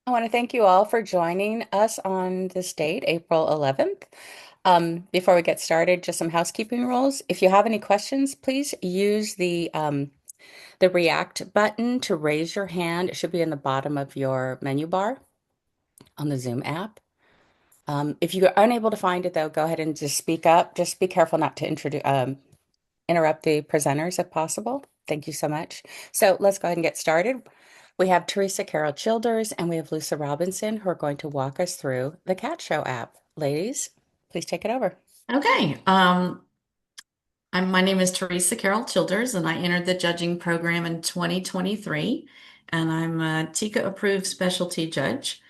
I want to thank you all for joining us on this date, April 11th. Before we get started, just some housekeeping rules. If you have any questions, please use the React button to raise your hand. It should be in the bottom of your menu bar on the Zoom app. If you're unable to find it, though, go ahead and just speak up. Just be careful not to interrupt the presenters if possible. Thank you so much. So let's go ahead and get started. We have Teresa Carroll-Childers and we have Lisa Robinson who are going to walk us through the Cat Show app. Ladies, please take it over. Okay. My name is Teresa Carroll-Childers, and I entered the judging program in 2023, and I'm a TICA approved specialty judge.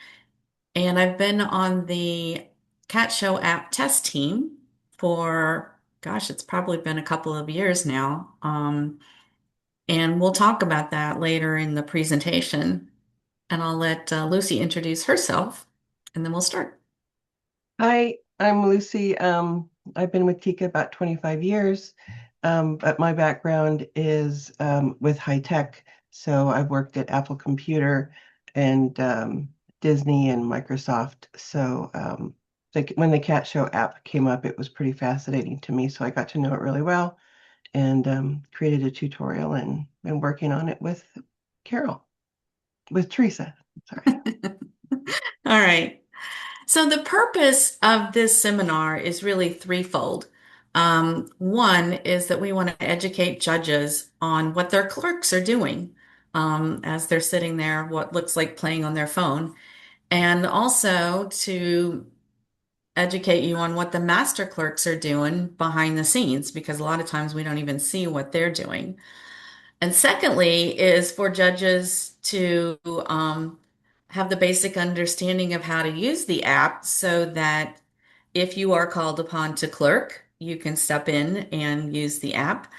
And I've been on the Cat Show app test team for, gosh, it's probably been a couple of years now. And we'll talk about that later in the presentation. And I'll let Lucy introduce herself, and then we'll start. Hi, I'm Lucy. I've been with Tika about 25 years, but my background is with high tech. So I've worked at Apple Computer and Disney and Microsoft. So when the Cat Show app came up, it was pretty fascinating to me. So I got to know it really well and created a tutorial and been working on it with Teresa. Sorry. All right. So the purpose of this seminar is really threefold. One is that we want to educate judges on what their clerks are doing as they're sitting there, what looks like playing on their phone, and also to educate you on what the master clerks are doing behind the scenes, because a lot of times we don't even see what they're doing. And secondly, is for judges to have the basic understanding of how to use the app so that if you are called upon to clerk, you can step in and use the app.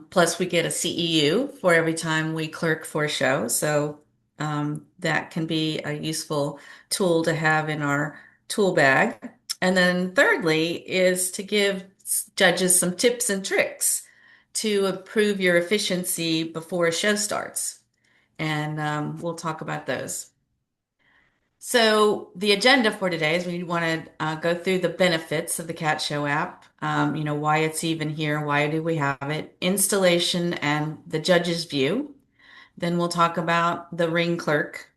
Plus, we get a CEU for every time we clerk for a show. So that can be a useful tool to have in our tool bag. And then thirdly is to give judges some tips and tricks to improve your efficiency before a show starts. And we'll talk about those. So the agenda for today is we want to go through the benefits of the Cat Show app, why it's even here, why do we have it, installation and the judge's view. Then we'll talk about the ring clerk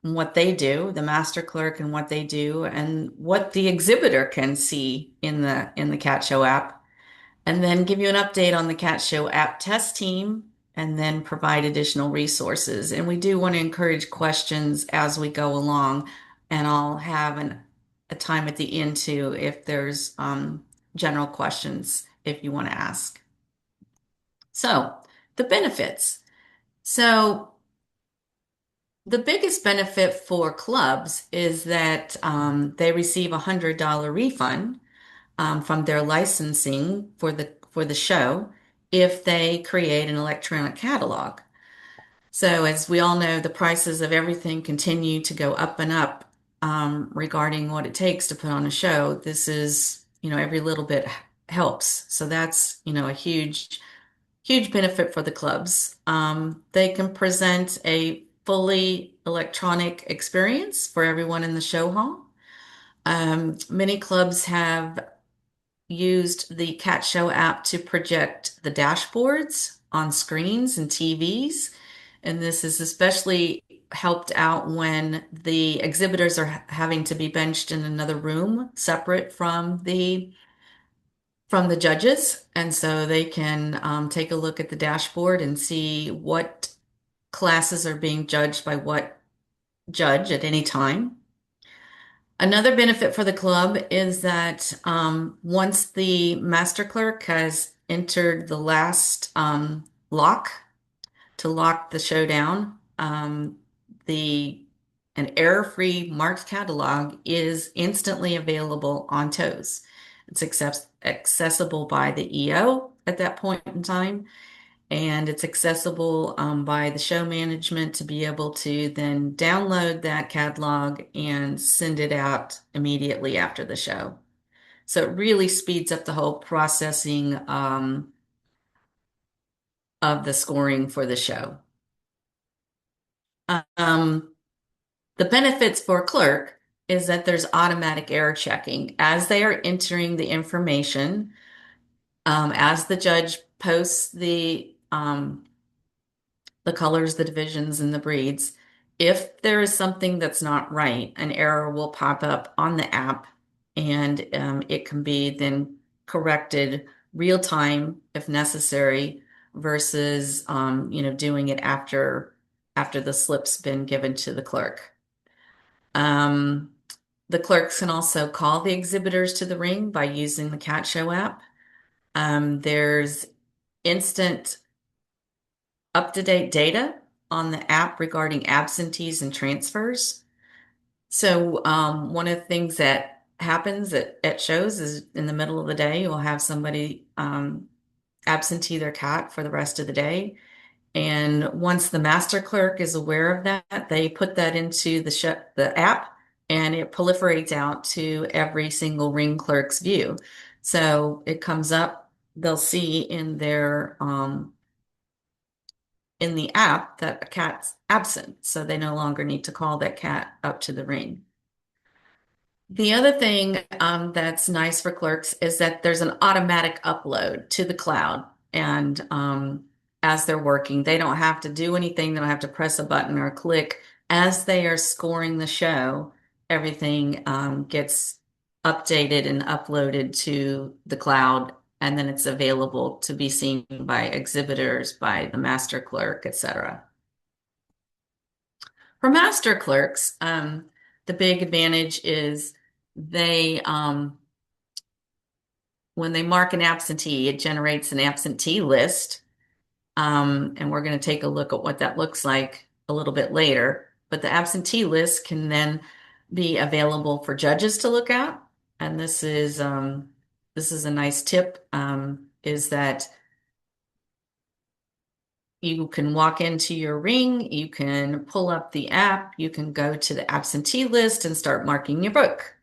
and what they do, the master clerk and what they do, and what the exhibitor can see in the Cat Show app, and then give you an update on the Cat Show app test team, and then provide additional resources. And we do want to encourage questions as we go along, and I'll have a time at the end too if there's general questions if you want to ask. So, the benefits. So, the biggest benefit for clubs is that they receive a $100 refund from their licensing for the show if they create an electronic catalog. So as we all know, the prices of everything continue to go up and up regarding what it takes to put on a show. This is, every little bit helps. So that's, a huge benefit for the clubs. They can present a fully electronic experience for everyone in the show hall. Many clubs have used the Cat Show app to project the dashboards on screens and TVs. And this is especially helped out when the exhibitors are having to be benched in another room separate from the judges. And so they can take a look at the dashboard and see what classes are being judged by what judge at any time. Another benefit for the club is that once the master clerk has entered the last lock to lock the show down, the an error-free marked catalog is instantly available on Toes. It's accessible by the EO at that point in time, and it's accessible by the show management to be able to then download that catalog and send it out immediately after the show. So it really speeds up the whole processing of the scoring for the show. Um, The benefits for clerk is that there's automatic error checking as they are entering the information, as the judge posts the colors, the divisions, and the breeds. If there is something that's not right, an error will pop up on the app, and it can be then corrected real time if necessary, versus doing it after the slip's been given to the clerk. Um, the clerks can also call the exhibitors to the ring by using the Cat Show app. There's instant up-to-date data on the app regarding absentees and transfers. So one of the things that happens at shows is in the middle of the day, you'll have somebody absentee their cat for the rest of the day. And once the master clerk is aware of that, they put that into the app, and it proliferates out to every single ring clerk's view. So it comes up, they'll see in the app that a cat's absent, so they no longer need to call that cat up to the ring. The other thing that's nice for clerks is that there's an automatic upload to the cloud. And as they're working, they don't have to do anything. They don't have to press a button or click. As they are scoring the show, everything gets updated and uploaded to the cloud. And then it's available to be seen by exhibitors, by the master clerk, etc. For master clerks, the big advantage is they when they mark an absentee, it generates an absentee list. And we're going to take a look at what that looks like a little bit later. But the absentee list can then be available for judges to look at. And this is a nice tip, is that you can walk into your ring, you can pull up the app, you can go to the absentee list and start marking your book.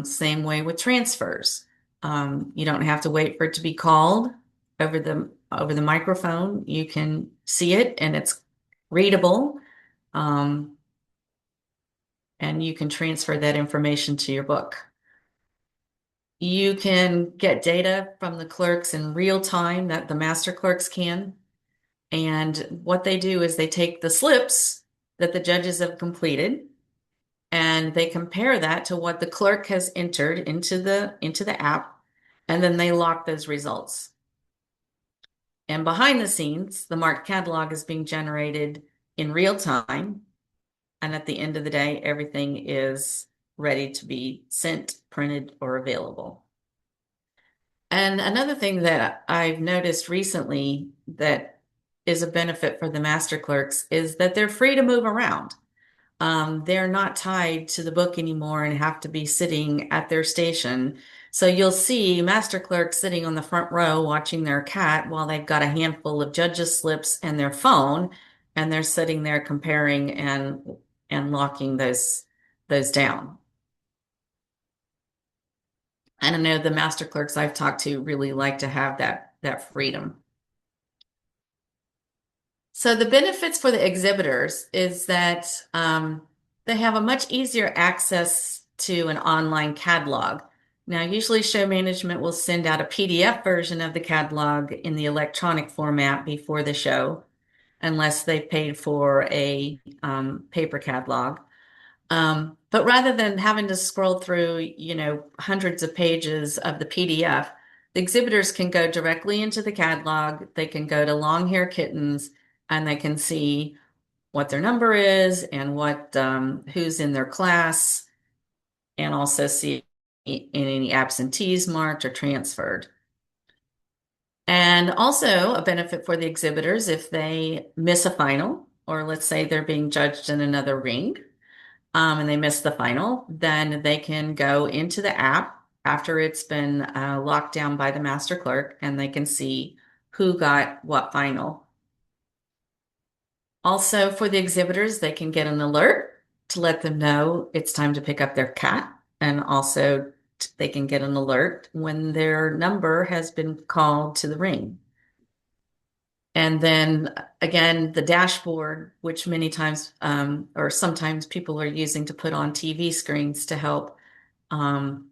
Same way with transfers. You don't have to wait for it to be called over the microphone. You can see it and it's readable. Um, and you can transfer that information to your book. You can get data from the clerks in real time that the master clerks can. And what they do is they take the slips that the judges have completed, and they compare that to what the clerk has entered into the app, and then they lock those results. And behind the scenes, the marked catalog is being generated in real time, and at the end of the day, everything is ready to be sent, printed, or available. And another thing that I've noticed recently that is a benefit for the master clerks is that they're free to move around. They're not tied to the book anymore and have to be sitting at their station. So you'll see master clerks sitting on the front row watching their cat while they've got a handful of judges' slips and their phone, and they're sitting there comparing and locking those down. And I know the master clerks I've talked to really like to have that freedom. So the benefits for the exhibitors is that they have a much easier access to an online catalog. Now, usually show management will send out a PDF version of the catalog in the electronic format before the show, unless they paid for a paper catalog. But rather than having to scroll through, hundreds of pages of the PDF, the exhibitors can go directly into the catalog. They can go to long hair kittens, and they can see what their number is and who's in their class, and also see any absentees marked or transferred. And also a benefit for the exhibitors if they miss a final, or let's say they're being judged in another ring, and they miss the final, then they can go into the app after it's been locked down by the master clerk, and they can see who got what final. Also, for the exhibitors, they can get an alert to let them know it's time to pick up their cat. And also, they can get an alert when their number has been called to the ring. And then again, the dashboard, which many times or sometimes people are using to put on TV screens to help, um,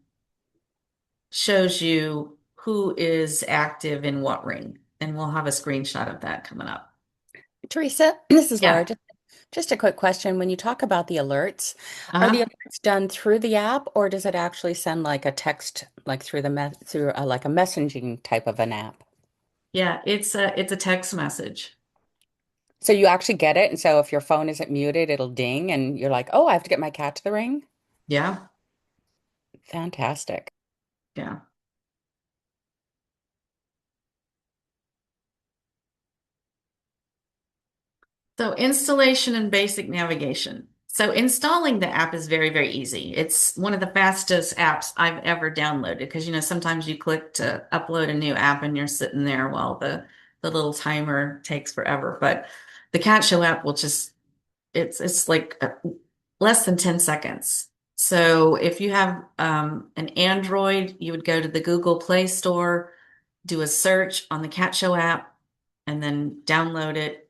shows you who is active in what ring. And we'll have a screenshot of that coming up. Teresa, this is Laura. Yeah. Just a quick question. When you talk about the alerts, are the Uh-huh. alerts done through the app or does it actually send like a text, like through through like a messaging type of an app? Yeah, it's a text message. So you actually get it, and so if your phone isn't muted, it'll ding, and you're like, "Oh, I have to get my cat to the ring." Yeah. Fantastic. Yeah. So installation and basic navigation. So installing the app is very, very easy. It's one of the fastest apps I've ever downloaded because sometimes you click to upload a new app and you're sitting there while the little timer takes forever. But the Cat Show app will just it's like less than 10 seconds. So if you have an Android, you would go to the Google Play Store, do a search on the Cat Show app, and then download it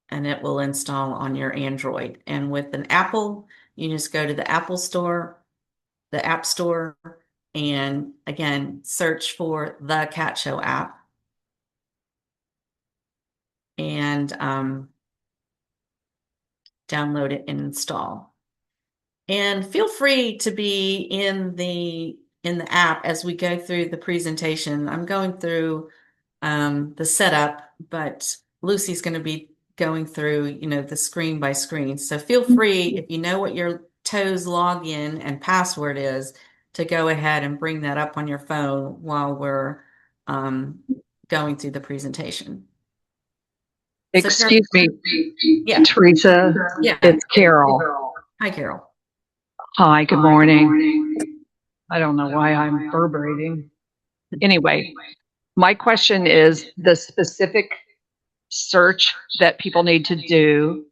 and it will install on your Android. And with an Apple, you just go to the Apple Store, the App Store, and again, search for the Cat Show app and download it and install. And feel free to be in the app as we go through the presentation. I'm going through the setup, but Lucy's going to be going through, the screen by screen. So feel free, if you know what your Toes login and password is, to go ahead and bring that up on your phone while we're um, going through the presentation. So, Excuse me, yeah, Teresa, yeah. it's Carol. Hi, Carol. Hi, good morning. I don't know why I'm reverberating. Anyway, my question is the specific search that people need to do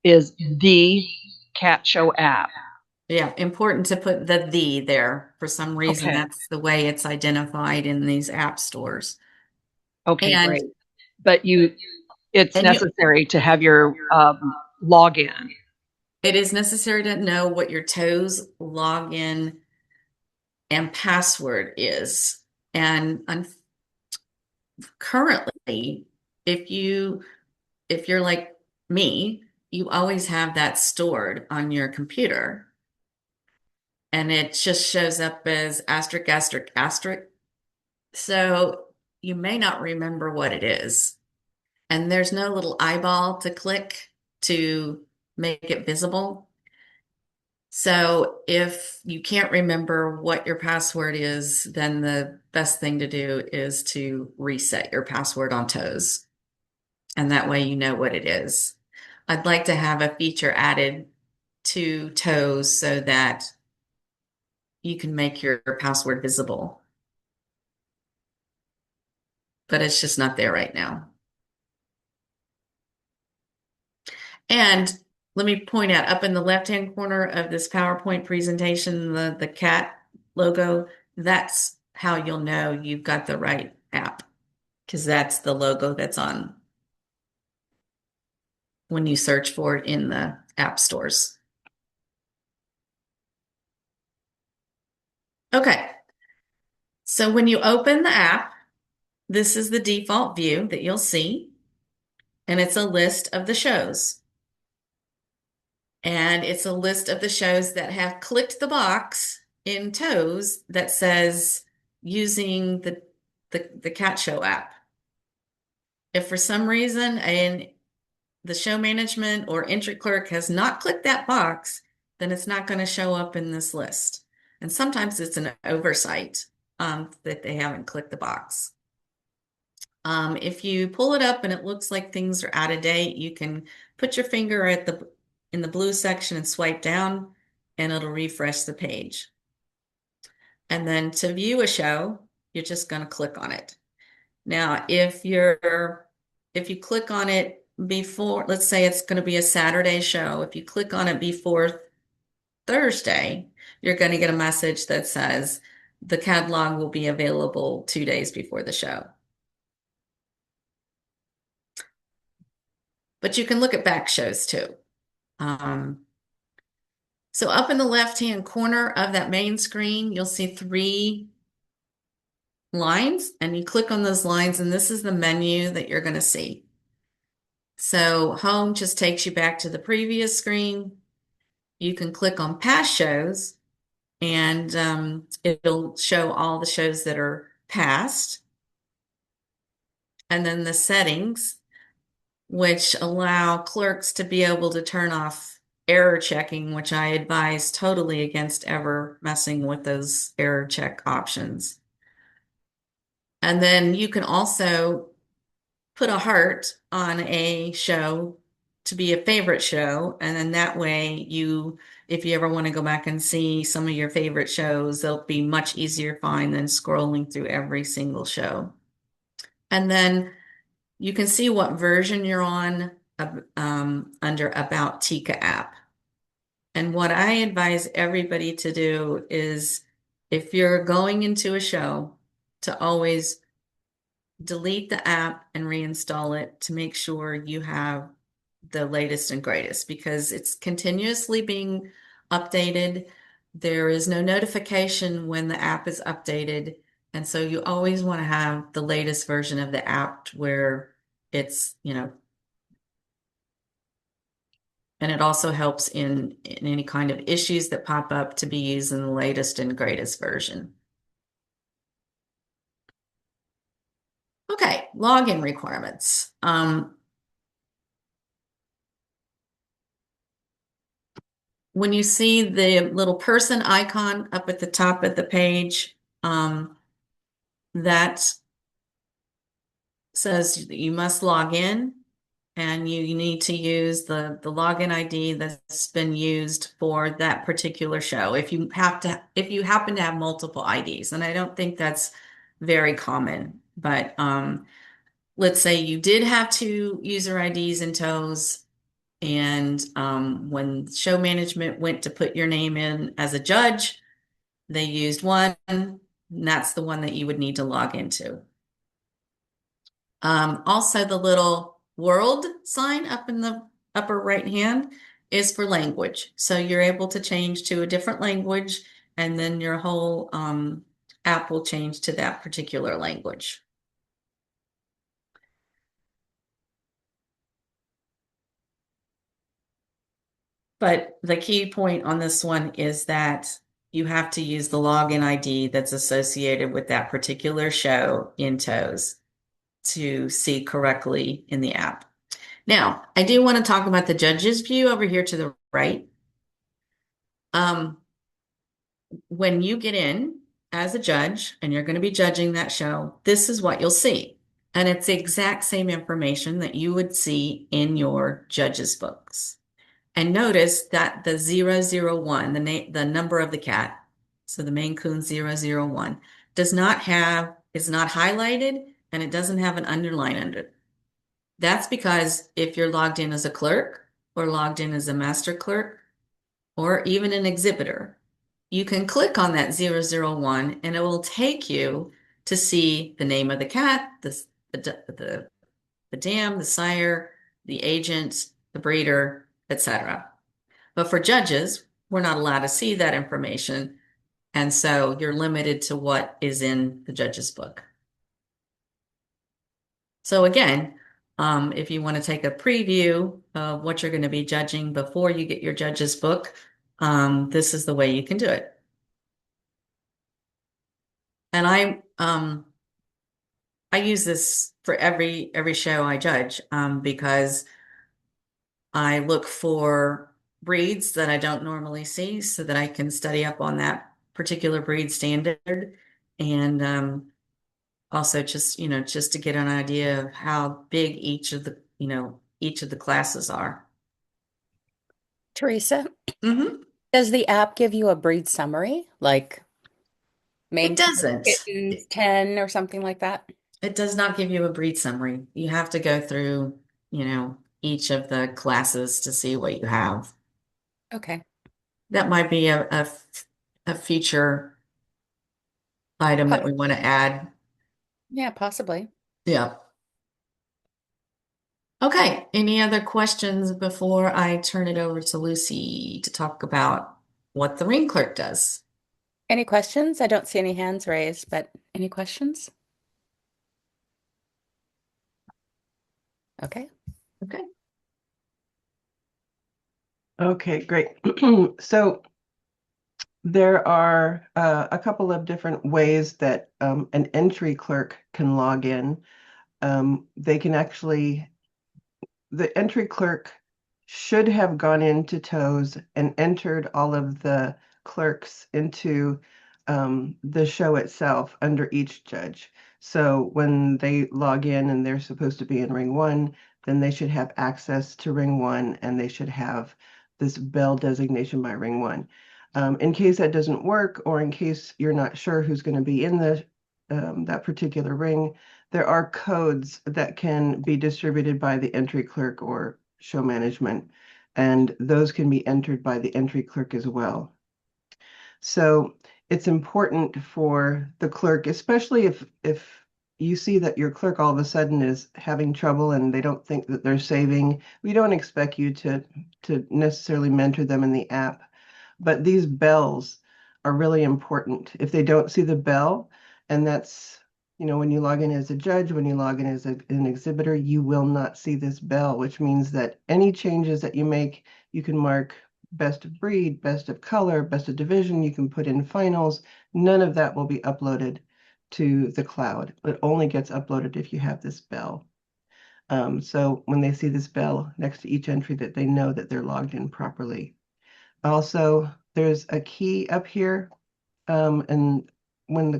is the Cat Show app. Yeah, important to put the there. For some reason, Okay, that's the way it's identified in these app stores. okay, And great. But it's and you necessary to have your login. it is necessary to know what your Toes login and password is. And currently, if you're like me, you always have that stored on your computer, and it just shows up as asterisk asterisk asterisk. So you may not remember what it is. And there's no little eyeball to click to make it visible. So if you can't remember what your password is, then the best thing to do is to reset your password on Toes. And that way you know what it is. I'd like to have a feature added to Toes so that you can make your password visible, but it's just not there right now. And let me point out up in the left-hand corner of this PowerPoint presentation, the cat logo, that's how you'll know you've got the right app because that's the logo that's on when you search for it in the app stores. Okay, so when you open the app, this is the default view that you'll see, and it's a list of the shows. And it's a list of the shows that have clicked the box in Toes that says using the Cat Show app. If for some reason the show management or entry clerk has not clicked that box, then it's not going to show up in this list. And sometimes it's an oversight that they haven't clicked the box. If you pull it up and it looks like things are out of date, you can put your finger in the blue section and swipe down, and it'll refresh the page. And then to view a show, you're just going to click on it. Now, if you click on it before, let's say it's going to be a Saturday show, if you click on it before Thursday, you're going to get a message that says the catalog will be available 2 days before the show. but you can look at back shows too. So up in the left-hand corner of that main screen, you'll see 3 lines, and you click on those lines, and this is the menu that you're going to see. So home just takes you back to the previous screen. You can click on past shows, and it'll show all the shows that are past. And then the settings, which allow clerks to be able to turn off error checking, which I advise totally against ever messing with those error check options. And then you can also put a heart on a show to be a favorite show. And then that way if you ever want to go back and see some of your favorite shows, they'll be much easier to find than scrolling through every single show. And then you can see what version you're on under About Tika app. And what I advise everybody to do is if you're going into a show, to always delete the app and reinstall it to make sure you have the latest and greatest, because it's continuously being updated. There is no notification when the app is updated. And so you always want to have the latest version of the app where it's, and it also helps in any kind of issues that pop up to be used in the latest and greatest version. Okay, login requirements. When you see the little person icon up at the top of the page, that says you must log in, and you need to use the login ID that's been used for that particular show. If you happen to have multiple IDs, and I don't think that's very common, but let's say you did have 2 user IDs in tows, and when show management went to put your name in as a judge, they used one, and that's the one that you would need to log into. Also, the little world sign up in the upper right hand is for language. So you're able to change to a different language, and then your whole app will change to that particular language. But the key point on this one is that you have to use the login ID that's associated with that particular show in tows to see correctly in the app. Now, I do want to talk about the judge's view over here to the right. When you get in as a judge and you're going to be judging that show, this is what you'll see. And it's the exact same information that you would see in your judge's books. And notice that the 001, the number of the cat, so the Maine Coon 001, is not highlighted, and it doesn't have an underline under it. That's because if you're logged in as a clerk or logged in as a master clerk or even an exhibitor, you can click on that 001 and it will take you to see the name of the cat, the dam, the sire, the agent, the breeder, etc. But for judges, we're not allowed to see that information. And so you're limited to what is in the judge's book. So again, if you want to take a preview of what you're going to be judging before you get your judge's book, this is the way you can do it. And I use this for every show I judge, because I look for breeds that I don't normally see so that I can study up on that particular breed standard, and also just to get an idea of how big each of the classes are. Teresa, Mm-hmm. does the app give you a breed summary, like It Maine Coon doesn't. Kittens 10 or something like that? It does not give you a breed summary. You have to go through, each of the classes to see what you have. Okay. That might be a feature item that we want to add. Yeah, possibly. Yeah. Okay, any other questions before I turn it over to Lucy to talk about what the ring clerk does? Any questions? I don't see any hands raised, but any questions? Okay. Okay. Okay, great. So there are a couple of different ways that an entry clerk can log in. They can actually the entry clerk should have gone into TOES and entered all of the clerks into the show itself under each judge. So when they log in and they're supposed to be in ring one, then they should have access to ring one and they should have this bell designation by ring one. In case that doesn't work, or in case you're not sure who's going to be in the that particular ring, there are codes that can be distributed by the entry clerk or show management, and those can be entered by the entry clerk as well. So it's important for the clerk, especially if you see that your clerk all of a sudden is having trouble and they don't think that they're saving. We don't expect you to necessarily mentor them in the app, but these bells are really important. If they don't see the bell, and that's, when you log in as a judge, when you log in as an exhibitor, you will not see this bell, which means that any changes that you make, you can mark best of breed, best of color, best of division, you can put in finals. None of that will be uploaded to the cloud. It only gets uploaded if you have this bell. So when they see this bell next to each entry, that they know that they're logged in properly. Also, there's a key up here, and when the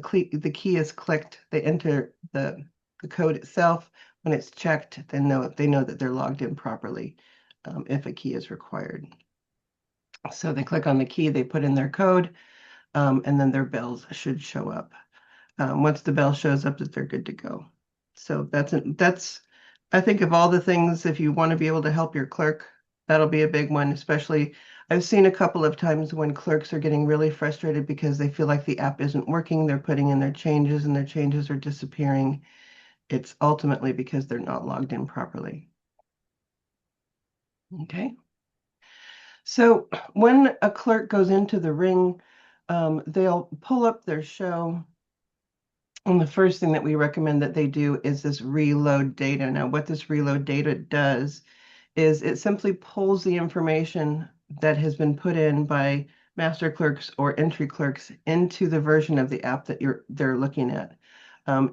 key is clicked, they enter the code itself. When it's checked, they know that they're logged in properly, if a key is required. So they click on the key, they put in their code, and then their bells should show up. Once the bell shows up, that they're good to go. So that's I think of all the things, if you want to be able to help your clerk, that'll be a big one. Especially, I've seen a couple of times when clerks are getting really frustrated because they feel like the app isn't working. They're putting in their changes and their changes are disappearing. It's ultimately because they're not logged in properly. Okay. So when a clerk goes into the ring, they'll pull up their show. And the first thing that we recommend that they do is this reload data. Now, what this reload data does is it simply pulls the information that has been put in by master clerks or entry clerks into the version of the app that they're looking at.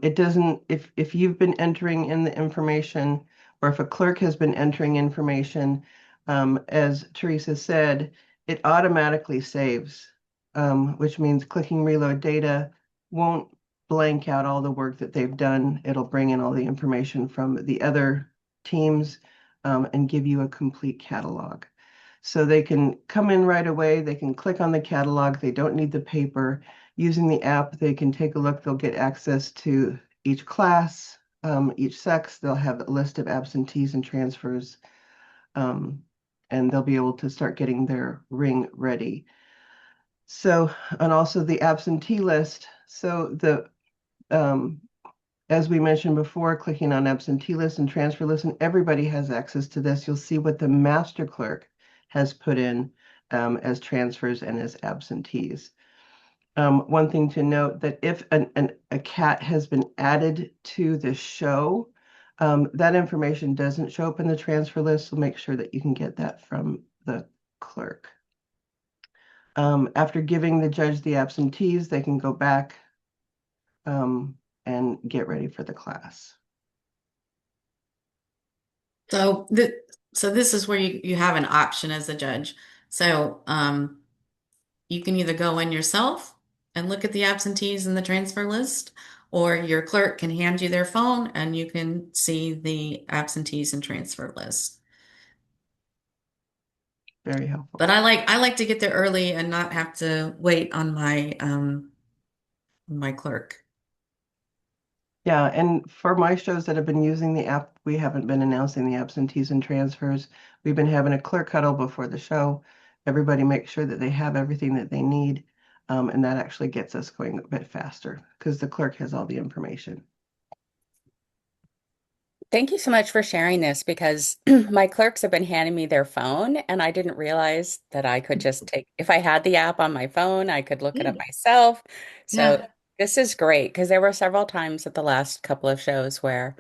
It doesn't, if you've been entering in the information, or if a clerk has been entering information, as Teresa said, it automatically saves, which means clicking reload data won't blank out all the work that they've done. It'll bring in all the information from the other teams, and give you a complete catalog. So they can come in right away. They can click on the catalog. They don't need the paper. Using the app, they can take a look. They'll get access to each class, each sex. They'll have a list of absentees and transfers, and they'll be able to start getting their ring ready. So, and also the absentee list. So as we mentioned before, clicking on absentee list and transfer list, and everybody has access to this. You'll see what the master clerk has put in, as transfers and as absentees. One thing to note, that if a cat has been added to the show, that information doesn't show up in the transfer list, so make sure that you can get that from the clerk. After giving the judge the absentees, they can go back and get ready for the class. So this is where you have an option as a judge. So you can either go in yourself and look at the absentees in the transfer list, or your clerk can hand you their phone and you can see the absentees and transfer list. Very helpful. But I like to get there early and not have to wait on my clerk. Yeah, and for my shows that have been using the app, we haven't been announcing the absentees and transfers. We've been having a clerk huddle before the show. Everybody makes sure that they have everything that they need, and that actually gets us going a bit faster because the clerk has all the information. Thank you so much for sharing this because my clerks have been handing me their phone and I didn't realize that I could just take, if I had the app on my phone, I could look it up Mm. myself. So Yeah. this is great because there were several times at the last couple of shows where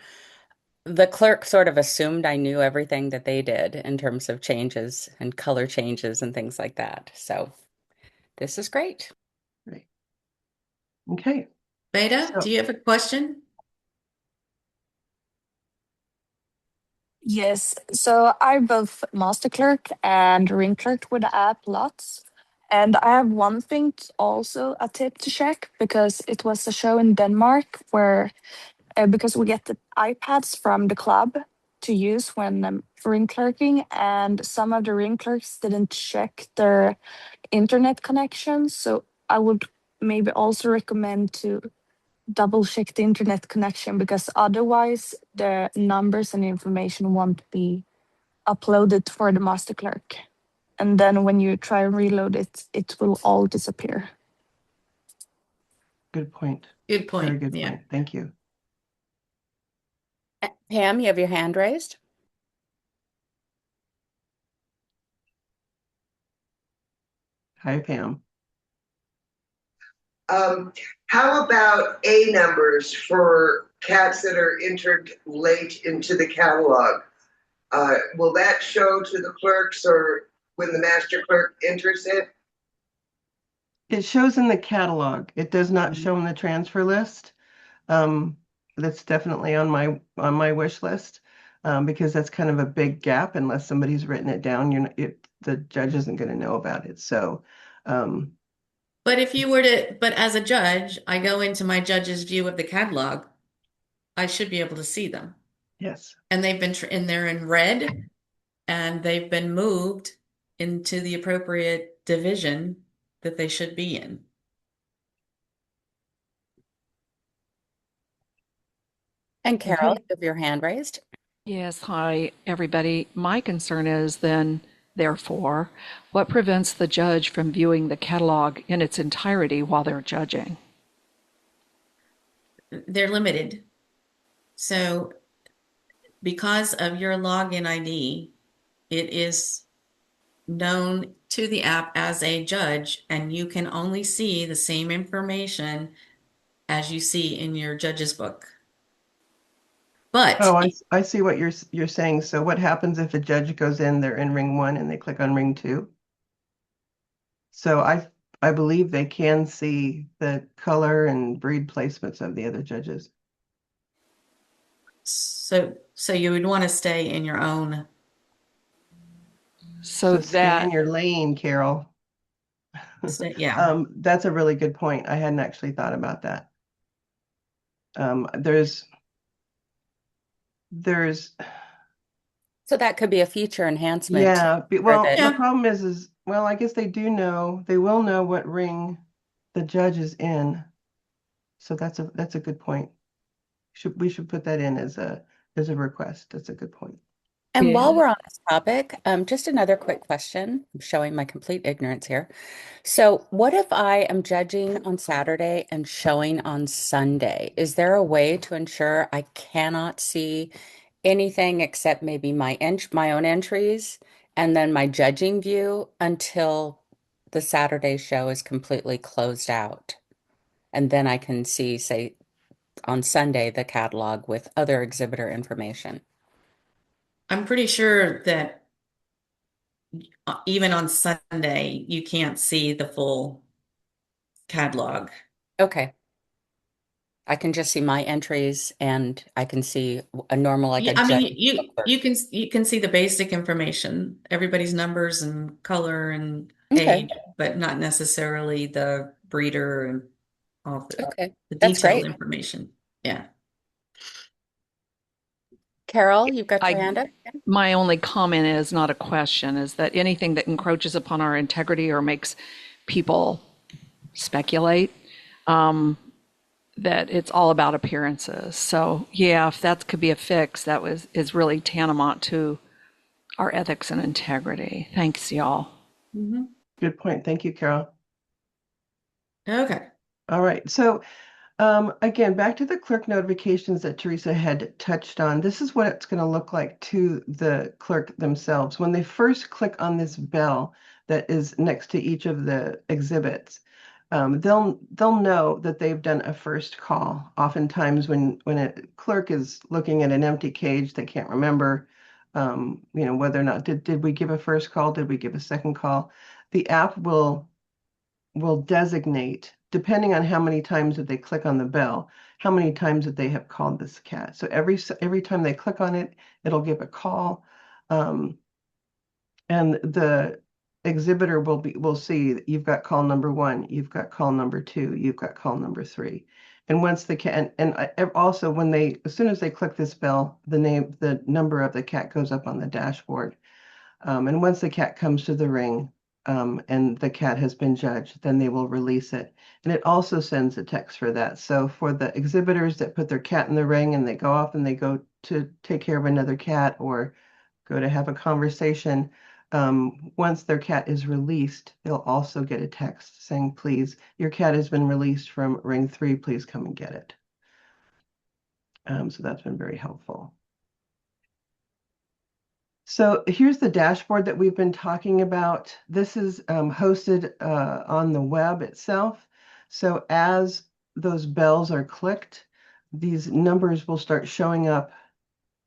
the clerk sort of assumed I knew everything that they did in terms of changes and color changes and things like that. So this is great. Right. Okay. Beta, So do you have a question? Yes, so I both master clerk and ring clerk with the app lots. And I have one thing also a tip to check because it was a show in Denmark where because we get the iPads from the club to use when ring clerking, and some of the ring clerks didn't check their internet connection. So I would maybe also recommend to double check the internet connection because otherwise the numbers and information won't be uploaded for the master clerk. And then when you try and reload it, it will all disappear. good point. Good Very point. good Yeah. point. Thank you. Pam, you have your hand raised? Hi, Pam. Um, how about A numbers for cats that are entered late into the catalog? Will that show to the clerks or when the master clerk enters it? It shows in the catalog. It does not Mhm. show in the transfer list. Um, that's definitely on my wish list because that's kind of a big gap. Unless somebody's written it down, the judge isn't going to know about it. So, um, But if you were to, but as a judge, I go into my judge's view of the catalog, I should be able to see them. yes. And they've been in there in red and they've been moved into the appropriate division that they should be in. And Carol, Okay. you have your hand raised? Yes, hi, everybody. My concern is then, therefore, what prevents the judge from viewing the catalog in its entirety while they're judging? They're limited. So because of your login ID, it is known to the app as a judge, and you can only see the same information as you see in your judge's book. But Oh, I see what you're saying. So what happens if a judge goes in, they're in ring one and they click on ring two? So I believe they can see the color and breed placements of the other judges. so you would want to stay in your own. So So stay in that, your lane, Carol. Yeah. That's a really good point. I hadn't actually thought about that. There's So that could be a feature enhancement yeah, for well, that. the Yeah. problem is well, I guess they will know what ring the judge is in. So that's a good point. We should put that in as a request. That's a good point. And yeah. while we're on this topic, just another quick question. I'm showing my complete ignorance here. So, what if I am judging on Saturday and showing on Sunday? Is there a way to ensure I cannot see anything except maybe my own entries and then my judging view until the Saturday show is completely closed out? And then I can see, say, on Sunday, the catalog with other exhibitor information. I'm pretty sure that even on Sunday, you can't see the full catalog. Okay. I can just see my entries and I can see a normal, like Yeah, a I judge mean, booklet. you can see the basic information, everybody's numbers and color and Okay. age, but not necessarily the breeder and all Okay. the That's detailed great. information. Yeah. Carol, you've got your I hand up. My only comment is not a question, is that anything that encroaches upon our integrity or makes people speculate, that it's all about appearances. So yeah, if that could be a fix, is really tantamount to our ethics and integrity. Thanks, y'all. Mhm. Good point. Thank you, Carol. Okay. All right. So Again, back to the clerk notifications that Teresa had touched on. This is what it's going to look like to the clerk themselves. When they first click on this bell that is next to each of the exhibits, they'll know that they've done a first call. Oftentimes when a clerk is looking at an empty cage, they can't remember whether or not did we give a first call, did we give a second call. The app will designate, depending on how many times that they click on the bell, how many times that they have called this cat. So every time they click on it, it'll give a call. And the exhibitor will see that you've got call number 1, you've got call number 2, you've got call number 3. And once the cat, and also as soon as they click this bell, the number of the cat goes up on the dashboard. And once the cat comes to the ring, and the cat has been judged, then they will release it. And it also sends a text for that. So for the exhibitors that put their cat in the ring and they go off and they go to take care of another cat or go to have a conversation, once their cat is released, they'll also get a text saying, please, your cat has been released from ring 3, please come and get it. So that's been very helpful. So here's the dashboard that we've been talking about. This is hosted on the web itself. So as those bells are clicked, these numbers will start showing up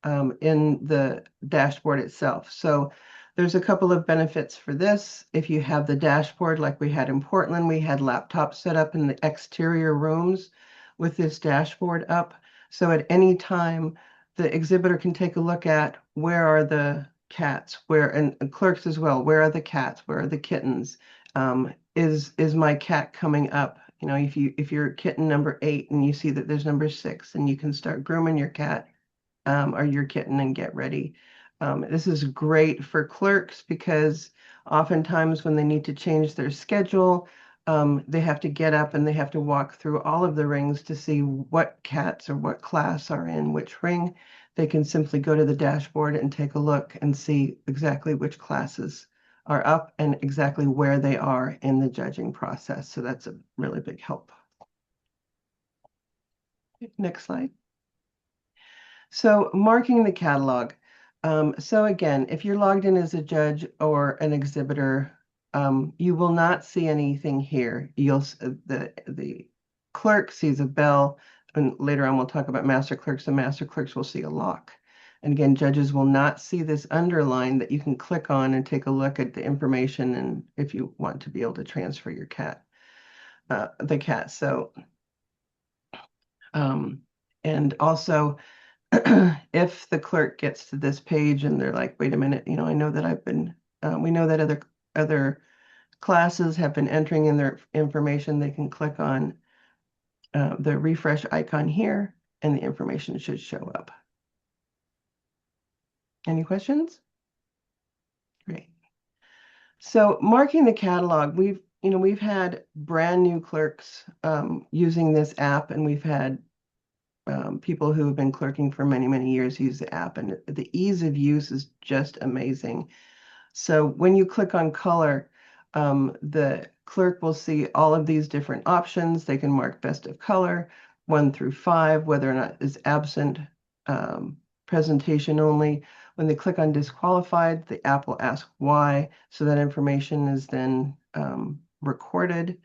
in the dashboard itself. So there's a couple of benefits for this. If you have the dashboard like we had in Portland, we had laptops set up in the exterior rooms with this dashboard up. So at any time, the exhibitor can take a look at where are the cats, and clerks as well, where are the cats, where are the kittens? Is my cat coming up? If you're kitten number 8 and you see that there's number 6, and you can start grooming your cat or your kitten and get ready. This is great for clerks because oftentimes when they need to change their schedule, they have to get up and they have to walk through all of the rings to see what cats or what class are in which ring. They can simply go to the dashboard and take a look and see exactly which classes are up and exactly where they are in the judging process. So that's a really big help. Next slide. So marking the catalog. So again, if you're logged in as a judge or an exhibitor, you will not see anything here. The clerk sees a bell, and later on we'll talk about master clerks. The master clerks will see a lock. And again, judges will not see this underline that you can click on and take a look at the information, and if you want to be able to transfer your cat, the cat. So, and also, if the clerk gets to this page and they're like, wait a minute, I know that we know that other classes have been entering in their information, they can click on the refresh icon here and the information should show up. Any questions? Great. So marking the catalog, we've had brand new clerks using this app, and we've had people who have been clerking for many, many years use the app, and the ease of use is just amazing. So when you click on color, the clerk will see all of these different options. They can mark best of color, 1 through 5, whether or not is absent, presentation only. When they click on disqualified, the app will ask why, so that information is then recorded.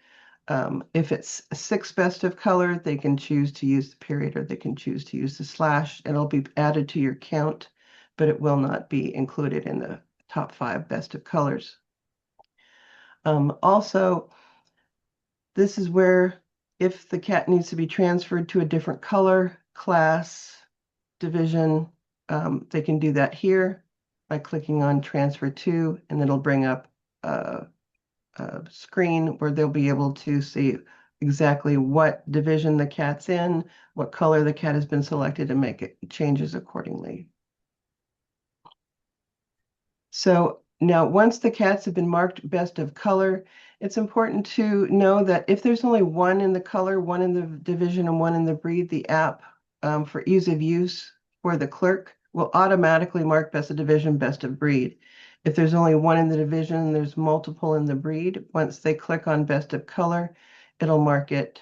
If it's 6 best of color, they can choose to use the period or they can choose to use the slash. It'll be added to your count, but it will not be included in the top 5 best of colors. Also, this is where if the cat needs to be transferred to a different color, class, division, they can do that here by clicking on transfer to, and it'll bring up a screen where they'll be able to see exactly what division the cat's in, what color the cat has been selected, and make it changes accordingly. So now once the cats have been marked best of color, it's important to know that if there's only 1 in the color, 1 in the division, and 1 in the breed, the app, for ease of use for the clerk, will automatically mark best of division, best of breed. If there's only 1 in the division and there's multiple in the breed, once they click on best of color, it'll mark it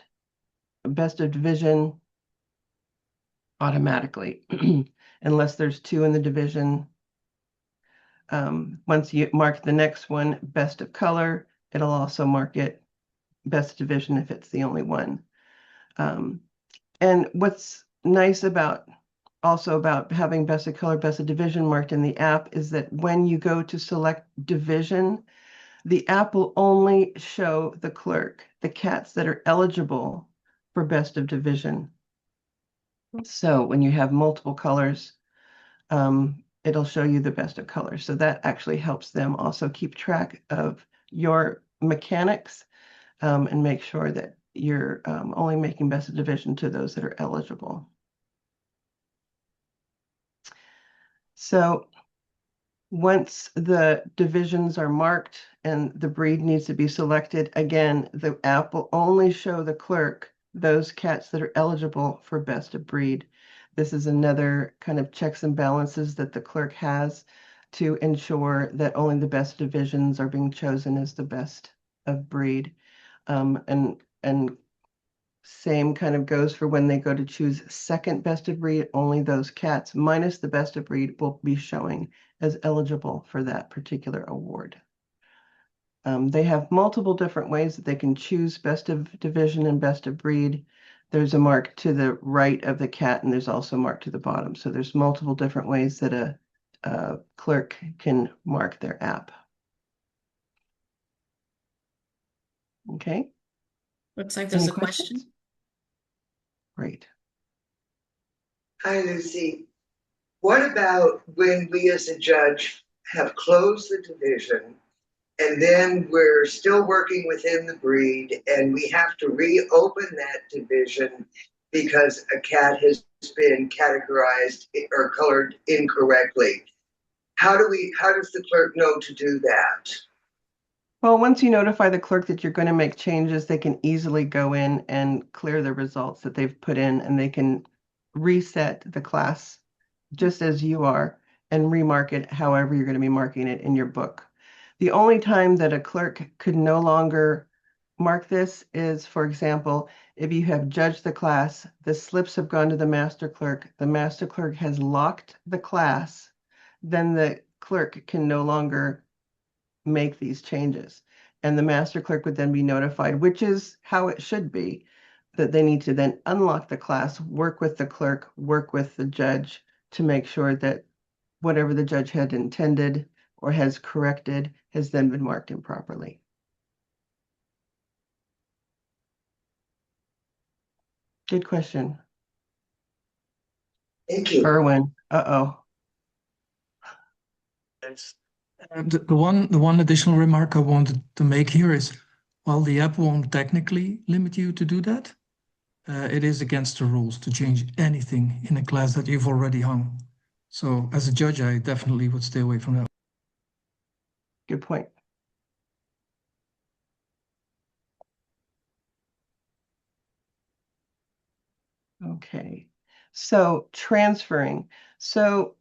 best of division automatically, unless there's two in the division. Once you mark the next one, best of color, it'll also mark it best division if it's the only one. And what's nice about having best of color, best of division marked in the app is that when you go to select division, the app will only show the clerk the cats that are eligible for best of division. So when you have multiple colors, it'll show you the best of colors. So that actually helps them also keep track of your mechanics and make sure that you're only making best of division to those that are eligible. So once the divisions are marked and the breed needs to be selected, again, the app will only show the clerk those cats that are eligible for best of breed. This is another kind of checks and balances that the clerk has to ensure that only the best divisions are being chosen as the best of breed. And same kind of goes for when they go to choose second best of breed, only those cats minus the best of breed will be showing as eligible for that particular award. They have multiple different ways that they can choose best of division and best of breed. There's a mark to the right of the cat, and there's also a mark to the bottom. So there's multiple different ways that a clerk can mark their app. Okay. Looks like there's Any a question. questions? Great. Hi, Lucy. What about when we as a judge have closed the division and then we're still working within the breed and we have to reopen that division because a cat has been categorized or colored incorrectly? How does the clerk know to do that? Well, once you notify the clerk that you're going to make changes, they can easily go in and clear the results that they've put in, and they can reset the class just as you are and remark it however you're going to be marking it in your book. The only time that a clerk could no longer mark this is, for example, if you have judged the class, the slips have gone to the master clerk has locked the class, then the clerk can no longer make these changes. And the master clerk would then be notified, which is how it should be, that they need to then unlock the class, work with the clerk, work with the judge to make sure that whatever the judge had intended or has corrected has then been marked improperly. Good question. Thank you. Erwin, uh-oh. Yes. The one additional remark I wanted to make here is, while the app won't technically limit you to do that, it is against the rules to change anything in a class that you've already hung. So as a judge, I definitely would stay away from that. Good point. Okay, so transferring. So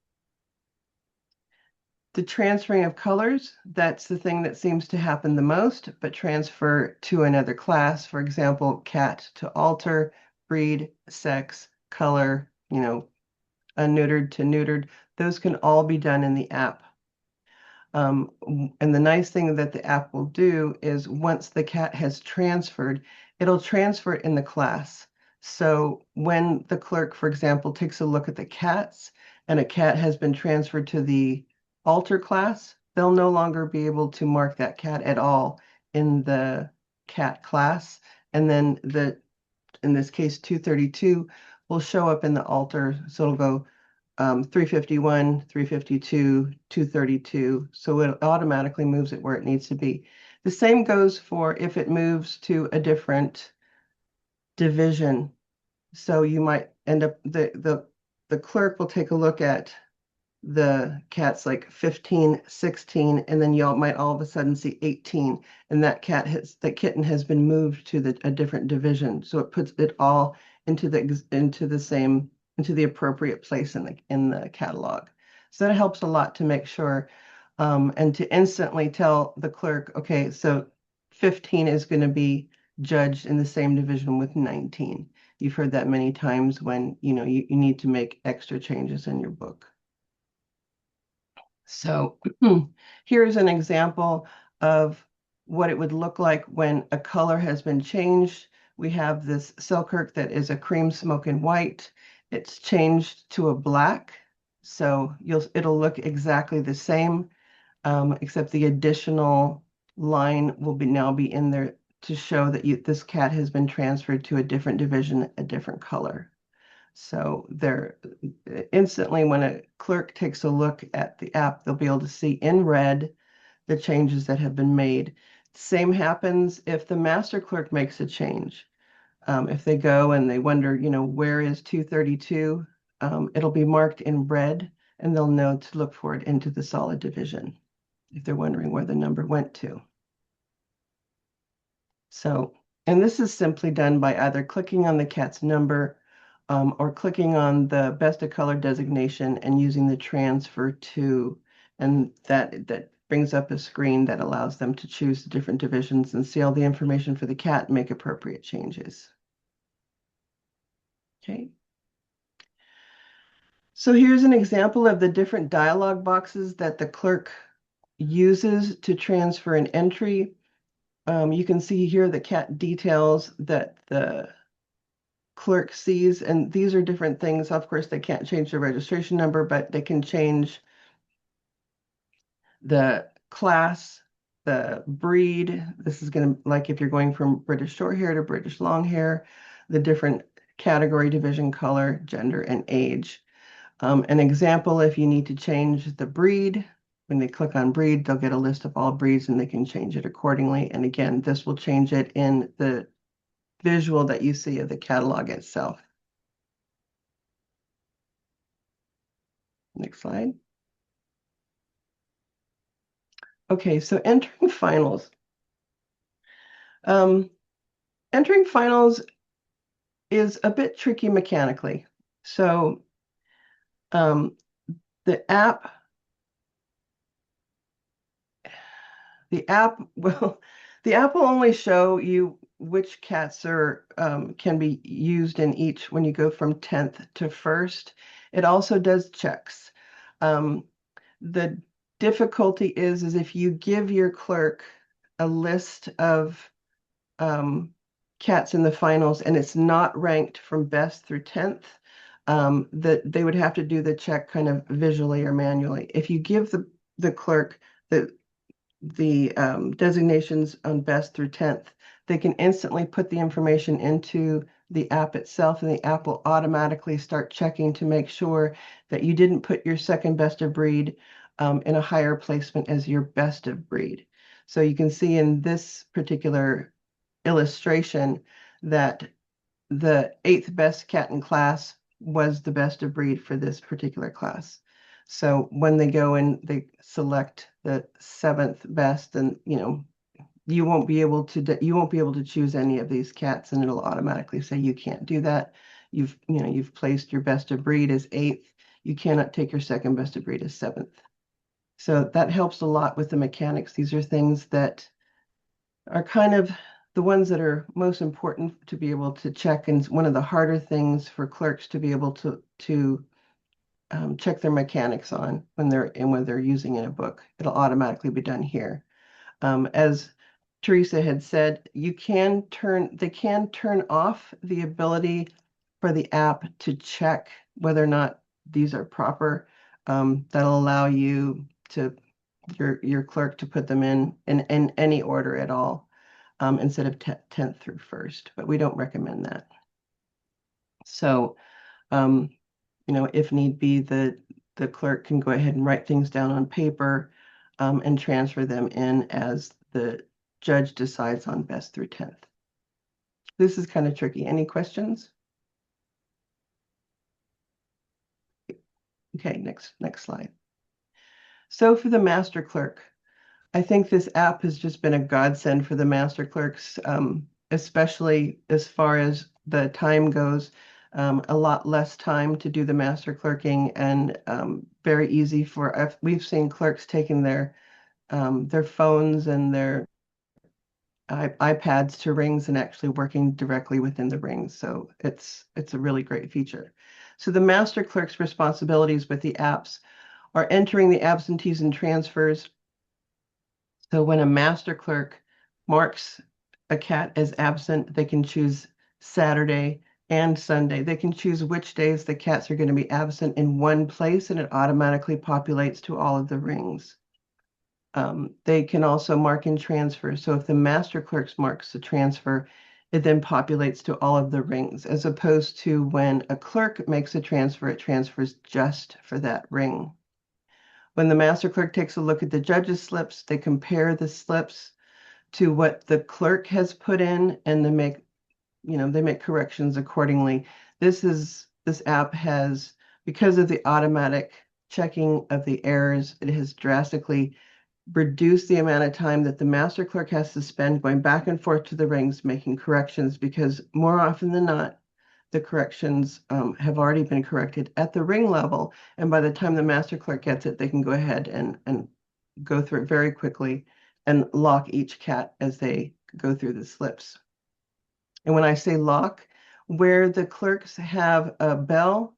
the transferring of colors, that's the thing that seems to happen the most, but transfer to another class, for example, cat to alter, breed, sex, color, unneutered to neutered, those can all be done in the app. And the nice thing that the app will do is once the cat has transferred, it'll transfer it in the class. So when the clerk, for example, takes a look at the cats and a cat has been transferred to the alter class, they'll no longer be able to mark that cat at all in the cat class. And then in this case, 232 will show up in the alter. So it'll go 351, 352, 232. So it automatically moves it where it needs to be. The same goes for if it moves to a different division. So you might end up, the clerk will take a look at the cats like 15, 16, and then you might all of a sudden see 18, and that kitten has been moved to a different division. So it puts it all into the appropriate place in the catalog. So that helps a lot to make sure and to instantly tell the clerk, okay, so 15 is going to be judged in the same division with 19. You've heard that many times when, you need to make extra changes in your book. So here's an example of what it would look like when a color has been changed. We have this Selkirk that is a cream smoke and white. It's changed to a black. So it'll look exactly the same, except the additional line will now be in there to show that this cat has been transferred to a different division, a different color. So they're instantly, when a clerk takes a look at the app, they'll be able to see in red the changes that have been made. Same happens if the master clerk makes a change. If they go and they wonder, where is 232, it'll be marked in red, and they'll know to look for it into the solid division if they're wondering where the number went to. So, and this is simply done by either clicking on the cat's number or clicking on the best of color designation and using the transfer to, and that brings up a screen that allows them to choose the different divisions and see all the information for the cat and make appropriate changes. Okay. So here's an example of the different dialog boxes that the clerk uses to transfer an entry. You can see here the cat details that the clerk sees, and these are different things. Of course, they can't change the registration number, but they can change the class, the breed. This is going to, like if you're going from British Shorthair to British Longhair, the different category, division, color, gender, and age. An example, if you need to change the breed, when they click on breed, they'll get a list of all breeds and they can change it accordingly. And again, this will change it in the visual that you see of the catalog itself. Next slide. Okay, so entering finals. Entering finals is a bit tricky mechanically. So the app will only show you which cats are can be used in each when you go from 10th to 1st. It also does checks. The difficulty is if you give your clerk a list of cats in the finals and it's not ranked from best through 10th, that they would have to do the check kind of visually or manually. If you give the clerk the designations on best through 10th, they can instantly put the information into the app itself, and the app will automatically start checking to make sure that you didn't put your second best of breed in a higher placement as your best of breed. So you can see in this particular illustration that the 8th best cat in class was the best of breed for this particular class. So when they go and they select the 7th best, and you won't be able to choose any of these cats, and it'll automatically say you can't do that. You've placed your best of breed as 8th. You cannot take your second best of breed as 7th. So that helps a lot with the mechanics. These are things that are kind of the ones that are most important to be able to check, and one of the harder things for clerks to be able to check their mechanics on when they're using in a book. It'll automatically be done here. As Teresa had said, they can turn off the ability for the app to check whether or not these are proper. That'll allow you to your clerk to put them in any order at all, instead of 10th through 1st, but we don't recommend that. So, if need be, the clerk can go ahead and write things down on paper and transfer them in as the judge decides on best through 10th. This is kind of tricky. Any questions? Okay, next slide. So for the master clerk, I think this app has just been a godsend for the master clerks, especially as far as the time goes. A lot less time to do the master clerking, and very easy we've seen clerks taking their phones and their iPads to rings and actually working directly within the rings. So it's a really great feature. So the master clerk's responsibilities with the apps are entering the absentees and transfers. So when a master clerk marks a cat as absent, they can choose Saturday and Sunday. They can choose which days the cats are going to be absent in one place, and it automatically populates to all of the rings. They can also mark in transfers. So if the master clerks marks the transfer, it then populates to all of the rings, as opposed to when a clerk makes a transfer, it transfers just for that ring. When the master clerk takes a look at the judge's slips, they compare the slips to what the clerk has put in, and they make corrections accordingly. This app has, because of the automatic checking of the errors, it has drastically reduced the amount of time that the master clerk has to spend going back and forth to the rings making corrections, because more often than not, the corrections have already been corrected at the ring level. And by the time the master clerk gets it, they can go ahead and go through it very quickly and lock each cat as they go through the slips. And when I say lock, where the clerks have a bell,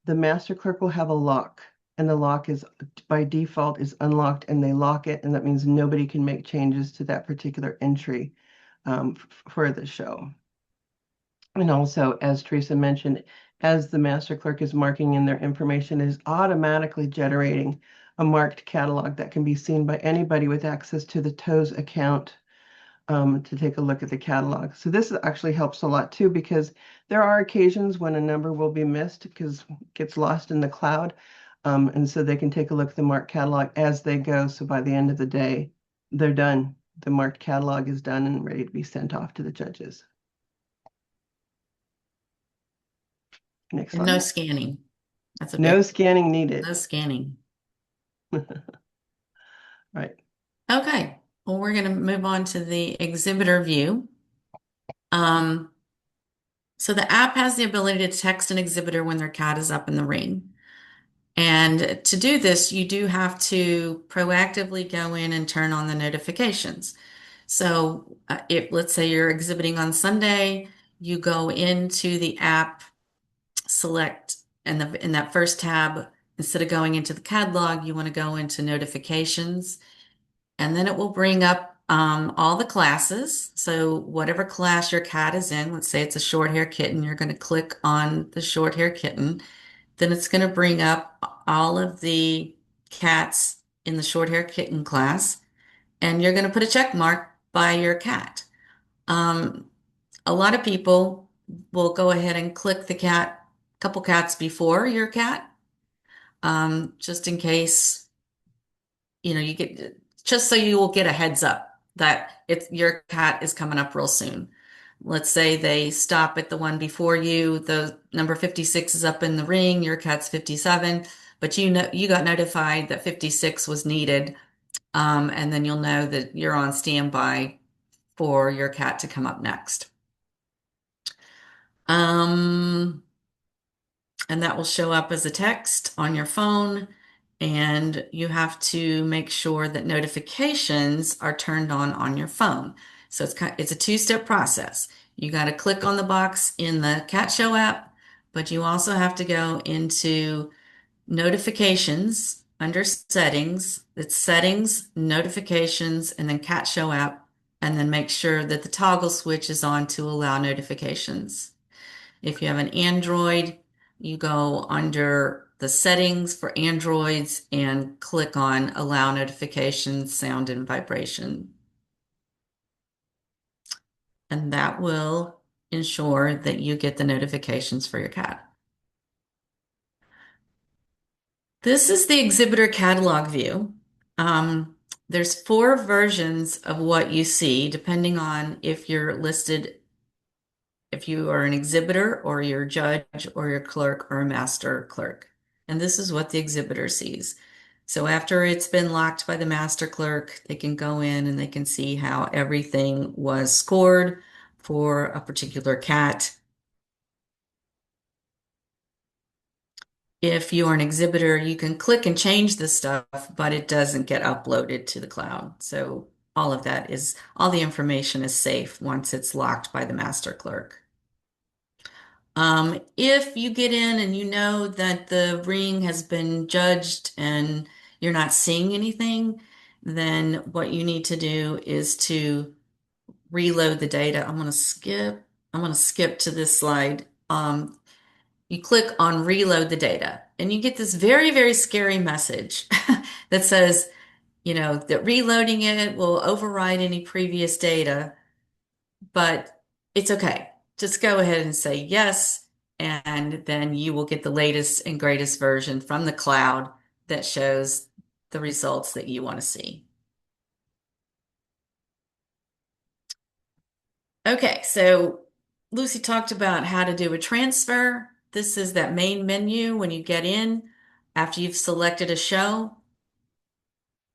the master clerk will have a lock. And the lock is by default is unlocked, and they lock it. And that means nobody can make changes to that particular entry for the show. And also, as Teresa mentioned, as the master clerk is marking in their information, it is automatically generating a marked catalog that can be seen by anybody with access to the TOES account to take a look at the catalog. So this actually helps a lot too, because there are occasions when a number will be missed because it gets lost in the cloud. And so they can take a look at the marked catalog as they go. So by the end of the day, they're done. The marked catalog is done and ready to be sent off to the judges. Next And no slide. scanning. That's a No big, scanning needed. no scanning. Right. Okay. Well, we're going to move on to the exhibitor view. So the app has the ability to text an exhibitor when their cat is up in the ring. And to do this, you do have to proactively go in and turn on the notifications. So if let's say you're exhibiting on Sunday, you go into the app, select in that first tab, instead of going into the catalog, you want to go into notifications, and then it will bring up all the classes. So whatever class your cat is in, let's say it's a short hair kitten, you're going to click on the short hair kitten. Then it's going to bring up all of the cats in the short hair kitten class, and you're going to put a check mark by your cat. Um, a lot of people will go ahead and click the couple cats before your cat, just in case, you get, just so you will get a heads up that your cat is coming up real soon. Let's say they stop at the one before you, the number 56 is up in the ring, your cat's 57, but you got notified that 56 was needed, and then you'll know that you're on standby for your cat to come up next. And that will show up as a text on your phone, and you have to make sure that notifications are turned on your phone. So it's a two-step process. You got to click on the box in the Cat Show app, but you also have to go into notifications under settings. It's settings, notifications, and then Cat Show app, and then make sure that the toggle switch is on to allow notifications. If you have an Android, you go under the settings for Androids and click on allow notifications, sound and vibration. And that will ensure that you get the notifications for your cat. This is the exhibitor catalog view. There's 4 versions of what you see, depending on if you're listed, if you are an exhibitor or you're a judge or your clerk or a master clerk. And this is what the exhibitor sees. So after it's been locked by the master clerk, they can go in and they can see how everything was scored for a particular cat. If you're an exhibitor, you can click and change the stuff, but it doesn't get uploaded to the cloud. So all of that is, all the information is safe once it's locked by the master clerk. If you get in and you know that the ring has been judged and you're not seeing anything, then what you need to do is to reload the data. I'm going to skip to this slide. You click on reload the data and you get this very, very scary message that says, that reloading it will override any previous data, but it's okay. Just go ahead and say yes, and then you will get the latest and greatest version from the cloud that shows the results that you want to see. Okay, so Lucy talked about how to do a transfer. This is that main menu when you get in. After you've selected a show,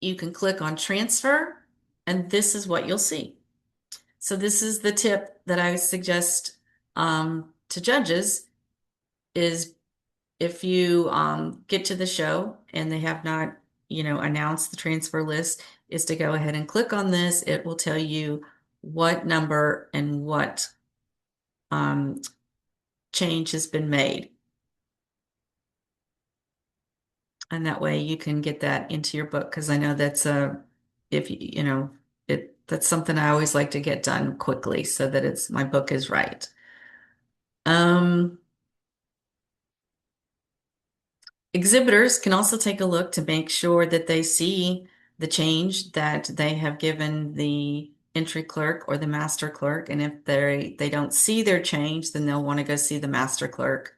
you can click on transfer, and this is what you'll see. So this is the tip that I suggest to judges is if you get to the show and they have not, announced the transfer list, is to go ahead and click on this. It will tell you what number and what um, change has been made. And that way you can get that into your book because I know that's if that's something I always like to get done quickly so that my book is right. Exhibitors can also take a look to make sure that they see the change that they have given the entry clerk or the master clerk. And if they don't see their change, then they'll want to go see the master clerk.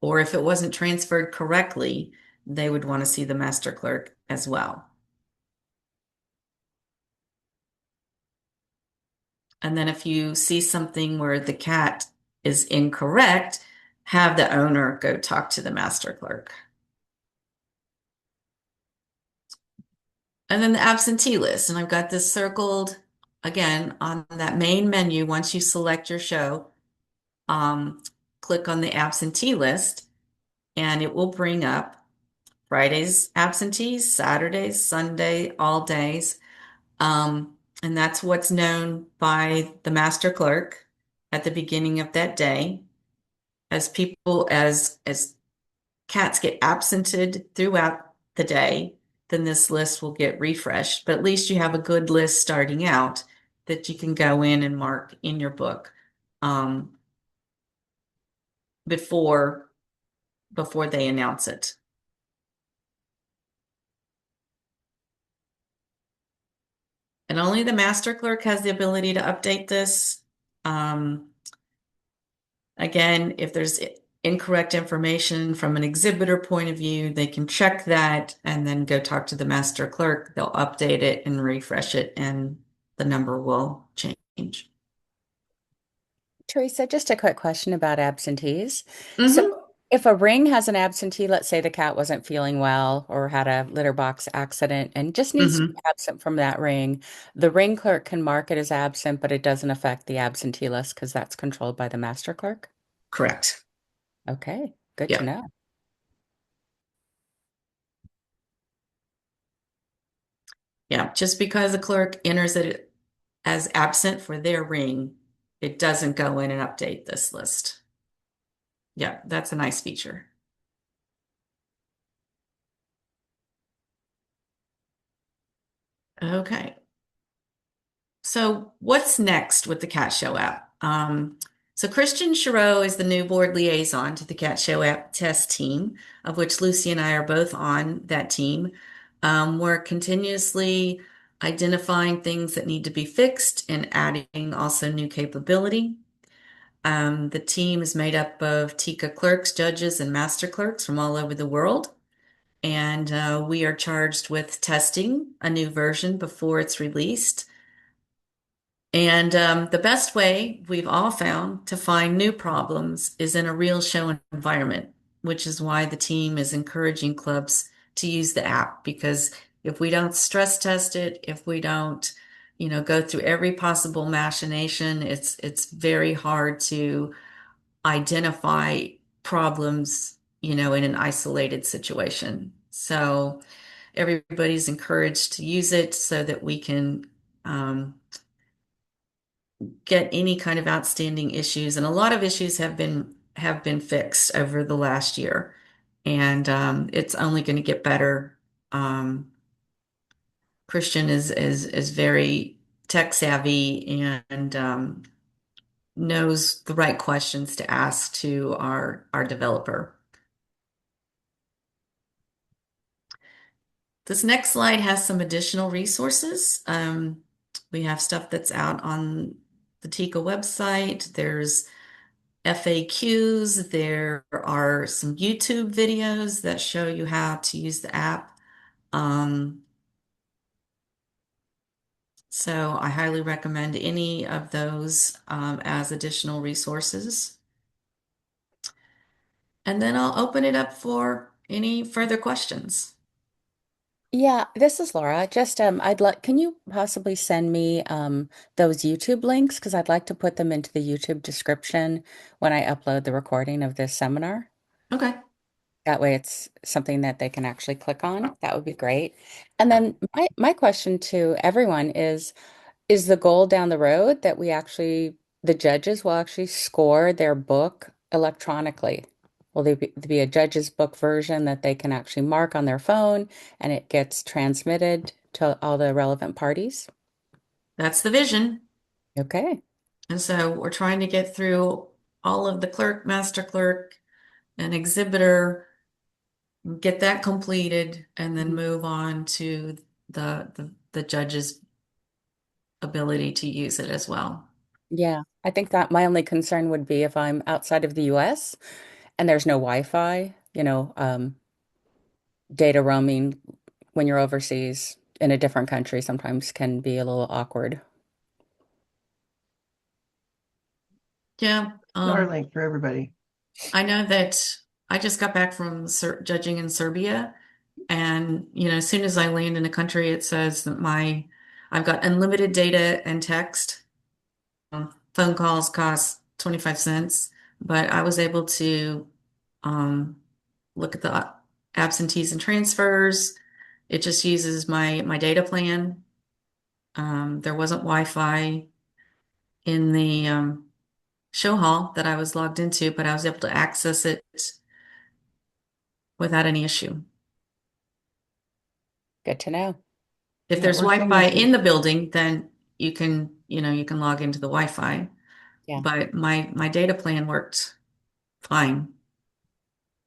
Or if it wasn't transferred correctly, they would want to see the master clerk as well. And then if you see something where the cat is incorrect, have the owner go talk to the master clerk. And then the absentee list. And I've got this circled again on that main menu. Once you select your show, click on the absentee list and it will bring up Friday's absentees, Saturdays, Sunday, all days. And that's what's known by the master clerk at the beginning of that day. As cats get absented throughout the day, then this list will get refreshed. But at least you have a good list starting out that you can go in and mark in your book before they announce it. And only the master clerk has the ability to update this. Again, if there's incorrect information from an exhibitor point of view, they can check that and then go talk to the master clerk. They'll update it and refresh it, and the number will change. Teresa, just a quick question about absentees. Mm-hmm. So if a ring has an absentee, let's say the cat wasn't feeling well or had a litter box accident and just needs to be absent from that ring, the ring clerk can mark it as absent, but it doesn't affect the absentee list because that's controlled by the master clerk? Correct. Okay, good to Yeah. know. Yeah, just because the clerk enters it as absent for their ring, it doesn't go in and update this list. Yeah, that's a nice feature. Okay. So what's next with the Cat Show app? So Christian Chareau is the new board liaison to the Cat Show app test team, of which Lucy and I are both on that team. We're continuously identifying things that need to be fixed and adding also new capability. The team is made up of TICA clerks, judges, and master clerks from all over the world. And we are charged with testing a new version before it's released. And the best way we've all found to find new problems is in a real show environment, which is why the team is encouraging clubs to use the app. Because if we don't stress test it, if we don't, go through every possible machination, it's very hard to identify problems, in an isolated situation. So everybody's encouraged to use it so that we can get any kind of outstanding issues. And a lot of issues have been fixed over the last year, and it's only going to get better. Um, Christian is very tech savvy and knows the right questions to ask to our developer. This next slide has some additional resources. We have stuff that's out on the TICA website. There's FAQs. There are some YouTube videos that show you how to use the app. So I highly recommend any of those as additional resources. And then I'll open it up for any further questions. Yeah, this is Laura. Just I'd like, can you possibly send me those YouTube links? Because I'd like to put them into the YouTube description when I upload the recording of this seminar. Okay. That way it's something that they can actually click on. That would be great. And then my question to everyone is the goal down the road that the judges will actually score their book electronically? Will there be a judge's book version that they can actually mark on their phone and it gets transmitted to all the relevant parties? That's the vision. Okay, And so we're trying to get through all of the clerk, master clerk, and exhibitor, get that completed, and then move on to the judge's ability to use it as well. yeah. I think that my only concern would be if I'm outside of the US and there's no Wi-Fi, data roaming when you're overseas in a different country sometimes can be a little awkward. Yeah. Starlink for everybody. I know that I just got back from judging in Serbia, and as soon as I land in a country, it says that I've got unlimited data and text. Phone calls cost 25 cents, but I was able to um, look at the absentees and transfers. It just uses my data plan. There wasn't Wi-Fi in the show hall that I was logged into, but I was able to access it without any issue. Good to know. If Yeah, there's we're seeing Wi-Fi this in use the building, then you can log into the Wi-Fi. Yeah. But my data plan worked fine.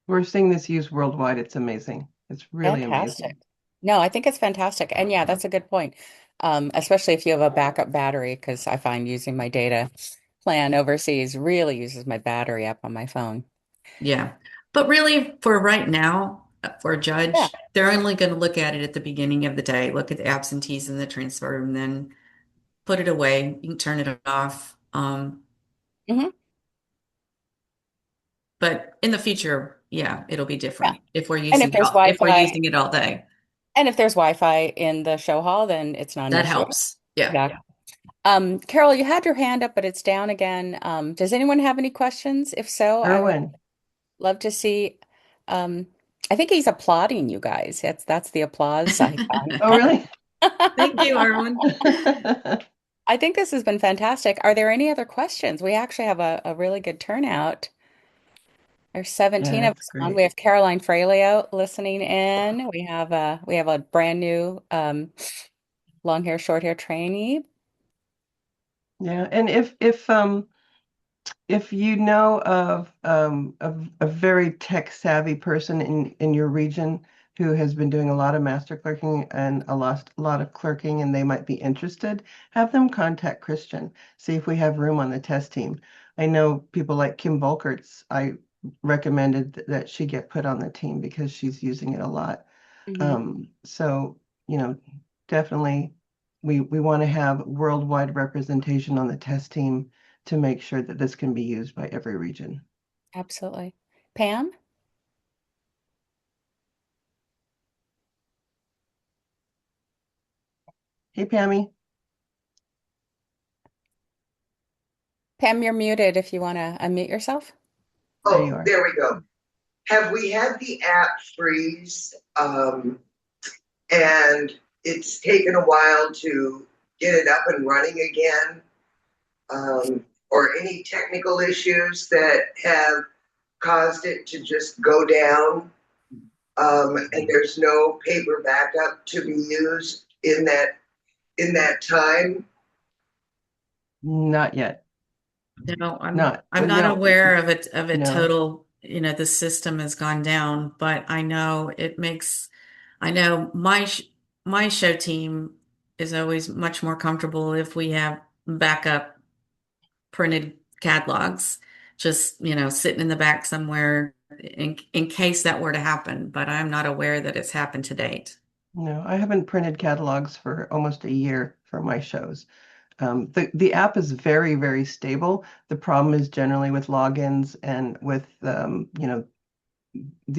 we're seeing this used worldwide. It's amazing. It's really Fantastic. amazing. No, I think it's fantastic. And yeah, that's a good point. Especially if you have a backup battery, because I find using my data plan overseas really uses my battery up on my phone. Yeah. But really, for right now, for a Yeah. judge, they're only going to look at it at the beginning of the day, look at the absentees and the transfer, and then put it away. You can turn it off. Hmm. But in the future, yeah, it'll be Yeah. different if we're And if using it there's all, if we're Wi-Fi, using it all day. and if there's Wi-Fi in the show hall, then it's not an That issue. helps. Yeah. Yeah. Carol, you had your hand up, but it's down again. Does anyone have any questions? If so, I would Erwin. love to see. Um, I think he's applauding you guys. That's the applause icon. Oh, really? Thank you, Arwen. I think this has been fantastic. Are there any other questions? We actually have a really good turnout. There's 17 Yeah, of that's us on. great. We have Caroline Fraleo listening in. We have a brand new long hair, short hair trainee. Yeah, and if you know of a very tech savvy person in your region who has been doing a lot of master clerking and a lot of clerking and they might be interested, have them contact Christian. See if we have room on the test team. I know people like Kim Volkerts. I recommended that she get put on the team because she's using it a lot. Mhm. So, definitely we want to have worldwide representation on the test team to make sure that this can be used by every region. Absolutely. Pam? Hey, Pammy. Pam, you're muted if you want to unmute yourself. There you Oh, are. there we go. Have we had the app freeze? And it's taken a while to get it up and running again, or any technical issues that have caused it to just go down, and there's no paper backup to be used in that time? Not yet. No, I'm Not not no, aware of it no. total, the system has gone down, but I know I know my show team is always much more comfortable if we have backup printed catalogs, just, sitting in the back somewhere in case that were to happen, but I'm not aware that it's happened to date. No, I haven't printed catalogs for almost a year for my shows. The app is very, very stable. The problem is generally with logins and with the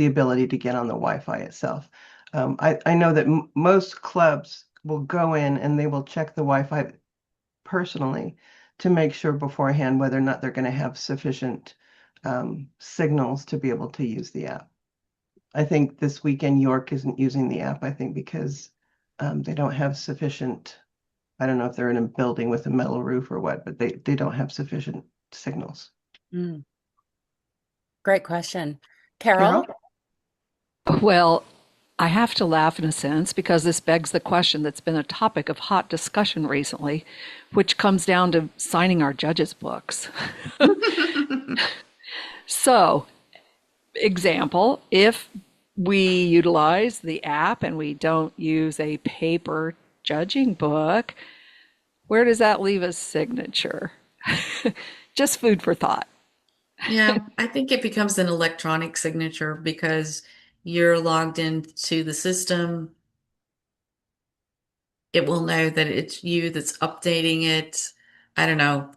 ability to get on the Wi-Fi itself. I know that most clubs will go in and they will check the Wi-Fi personally to make sure beforehand whether or not they're going to have sufficient signals to be able to use the app. I think this weekend York isn't using the app, I think because they don't have sufficient, I don't know if they're in a building with a metal roof or what, but they don't have sufficient signals. Mm. Great question. Carol? Carol? Well, I have to laugh in a sense because this begs the question that's been a topic of hot discussion recently, which comes down to signing our judges' books. So, example, if we utilize the app and we don't use a paper judging book, where does that leave a signature? Just food for thought. Yeah, I think it becomes an electronic signature because you're logged into the system. It will know that it's you that's updating it. I don't know.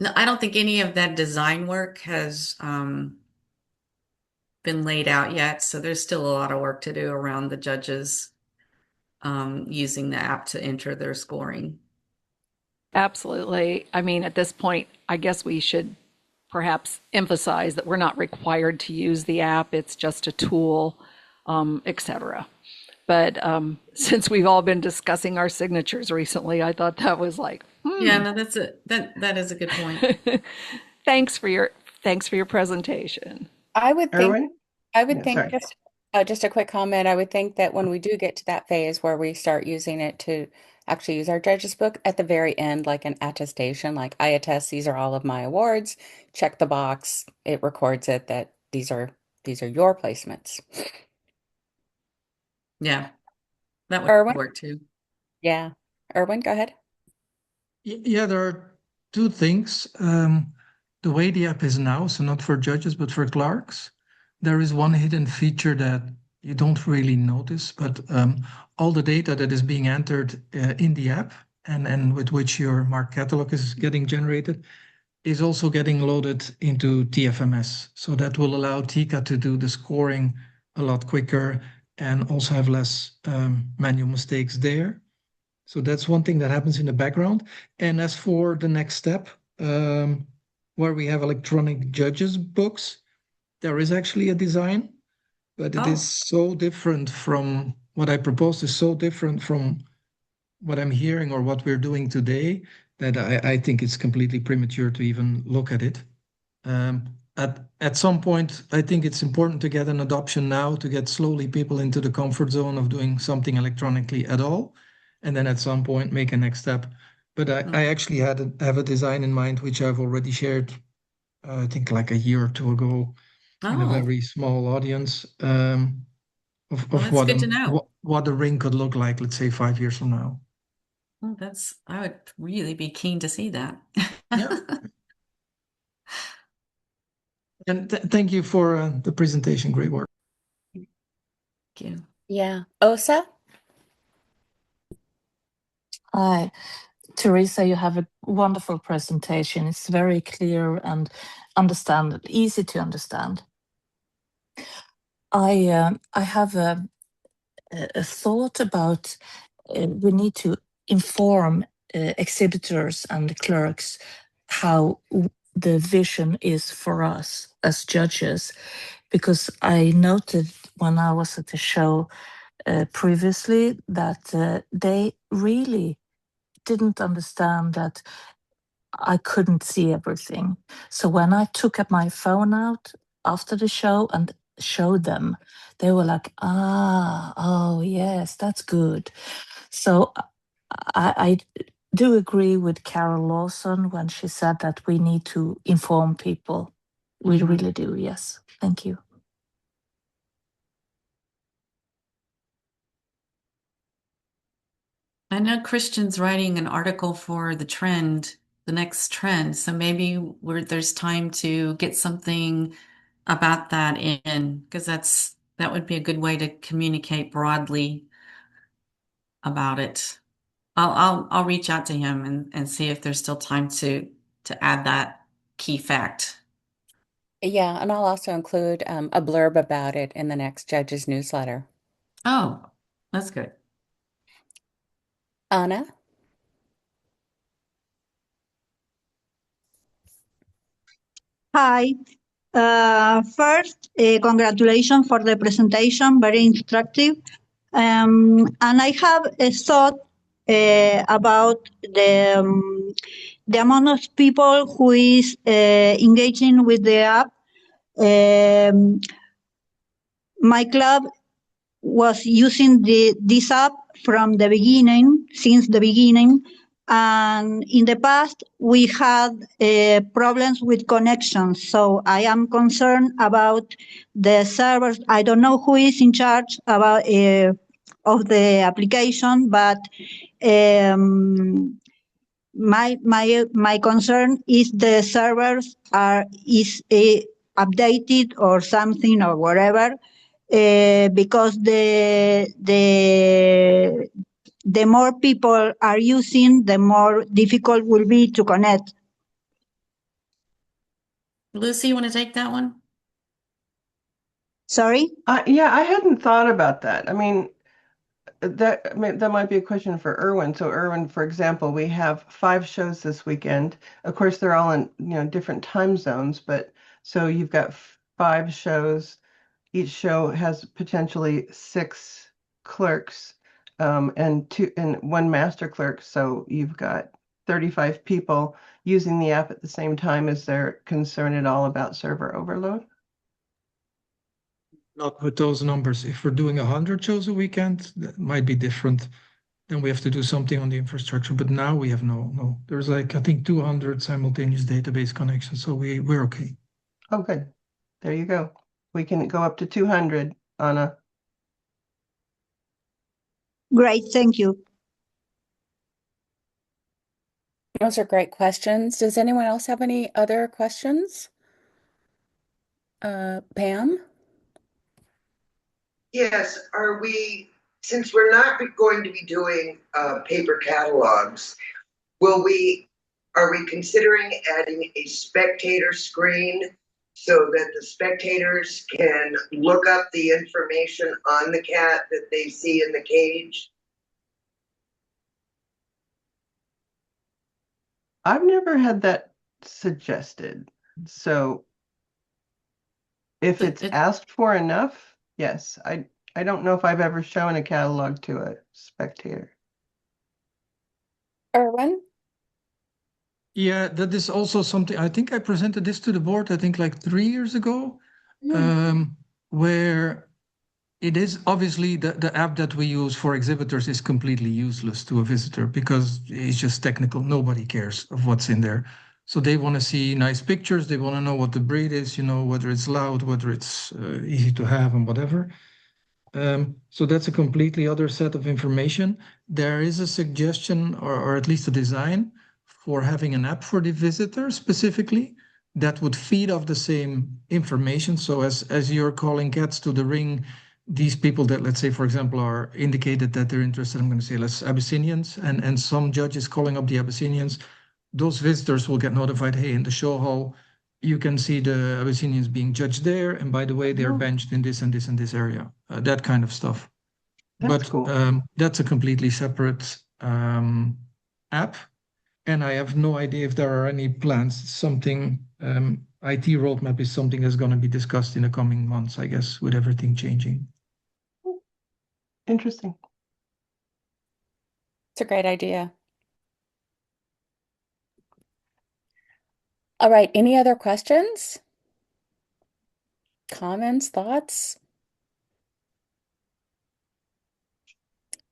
No, I don't think any of that design work has been laid out yet, so there's still a lot of work to do around the judges using the app to enter their scoring. Absolutely. I mean, at this point, I guess we should perhaps emphasize that we're not required to use the app. It's just a tool, etc. But since we've all been discussing our signatures recently, I thought that was like, Yeah, no, that is a good point. thanks for your presentation. I would think Erwin? I would No, think sorry. just a quick comment. I would think that when we do get to that phase where we start using it to actually use our judges book at the very end, like an attestation, like I attest these are all of my awards, check the box, it records it that these are your placements. Yeah, that would Erwin? work too. Yeah. Erwin, go ahead. Yeah, there are two things. The way the app is now, so not for judges, but for clerks, there is one hidden feature that you don't really notice, but all the data that is being entered in the app and with which your mark catalog is getting generated is also getting loaded into TFMS. So that will allow Tika to do the scoring a lot quicker and also have less manual mistakes there. So that's one thing that happens in the background. And as for the next step, where we have electronic judges books, there is actually a design, but it is so different from what I proposed, is so different from what I'm hearing or what we're doing today that I think it's completely premature to even look at it. At some point, I think it's important to get an adoption now to get slowly people into the comfort zone of doing something electronically at all, and then at some point make a next step. But I actually have a design in mind which I've already shared, I think like a year or two ago, in a very small audience of That's what good to know. what a ring could look like, let's say 5 years from now. Oh, I would really be keen to see that. Yeah. And thank you for the presentation. Great work. Thank you. Yeah. Osa? Hi, Teresa, you have a wonderful presentation. It's very clear and easy to understand. I have a thought about we need to inform exhibitors and clerks how the vision is for us as judges, because I noted when I was at the show previously that they really didn't understand that I couldn't see everything. So when I took up my phone out after the show and showed them, they were like, oh, yes, that's good. So I do agree with Carol Lawson when she said that we need to inform people. We really do, yes. Thank you. I know Christian's writing an article for the next trend. So maybe there's time to get something about that in, because that would be a good way to communicate broadly about it. I'll reach out to him and see if there's still time to add that key fact. Yeah, and I'll also include a blurb about it in the next judge's newsletter. Oh, that's good. Anna? Hi. First, congratulations for the presentation, very instructive. And I have a thought about the amount of people who is engaging with the app. My club was using this app from the beginning, since the beginning. And in the past, we had problems with connections. So I am concerned about the servers. I don't know who is in charge about of the application, but my concern is the servers is updated or something or whatever, because the more people are using, the more difficult will be to connect. Lucy, you want to take that one? Sorry? Yeah, I hadn't thought about that. I mean, that might be a question for Erwin. So Erwin, for example, we have 5 shows this weekend. Of course, they're all in different time zones, but so you've got 5 shows. Each show has potentially 6 clerks, and 1 master clerk. So you've got 35 people using the app at the same time. Is there concern at all about server overload? Not with those numbers. If we're doing 100 shows a weekend, that might be different. Then we have to do something on the infrastructure. But now we have no. There's I think 200 simultaneous database connections, so we're okay. Oh, good. There you go. We can go up to 200, Anna. Great, thank you. Those are great questions. Does anyone else have any other questions? Pam? Yes, since we're not going to be doing paper catalogs, are we considering adding a spectator screen so that the spectators can look up the information on the cat that they see in the cage? I've never had that suggested. So if it's asked for enough, yes. I don't know if I've ever shown a catalog to a spectator. Erwin? Yeah, that is also something. I think I presented this to the board, I think like 3 years ago, where it is obviously the app that we use for exhibitors is completely useless to a visitor because it's just technical. Nobody cares of what's in there. So they want to see nice pictures. They want to know what the breed is, whether it's loud, whether it's easy to have and whatever. So that's a completely other set of information. There is a suggestion or at least a design for having an app for the visitor specifically that would feed off the same information. So as you're calling cats to the ring, these people that, let's say, for example, are indicated that they're interested, I'm going to say less Abyssinians, and some judges calling up the Abyssinians, those visitors will get notified, hey, in the show hall, you can see the Abyssinians being judged there. And by the way, they're benched in this and this and this area, that kind of stuff. That's cool. That's a completely separate app. And I have no idea if there are any plans. Something IT roadmap is something that's going to be discussed in the coming months, I guess, with everything changing. Interesting. It's a great idea. All right, any other questions? Comments, thoughts?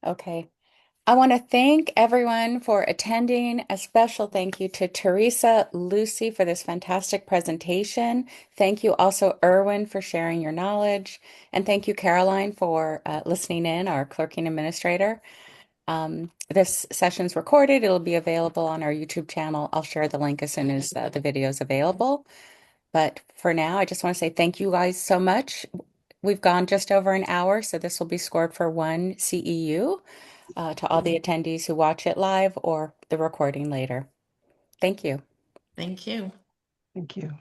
Okay. I want to thank everyone for attending. A special thank you to Teresa, Lucy for this fantastic presentation. Thank you also, Erwin, for sharing your knowledge. And thank you, Caroline, for listening in, our clerking administrator. This session's recorded. It'll be available on our YouTube channel. I'll share the link as soon as the video is available. But for now, I just want to say thank you guys so much. We've gone just over an hour, so this will be scored for 1 CEU to all the attendees who watch it live or the recording later. Thank you. Thank you. Thank you.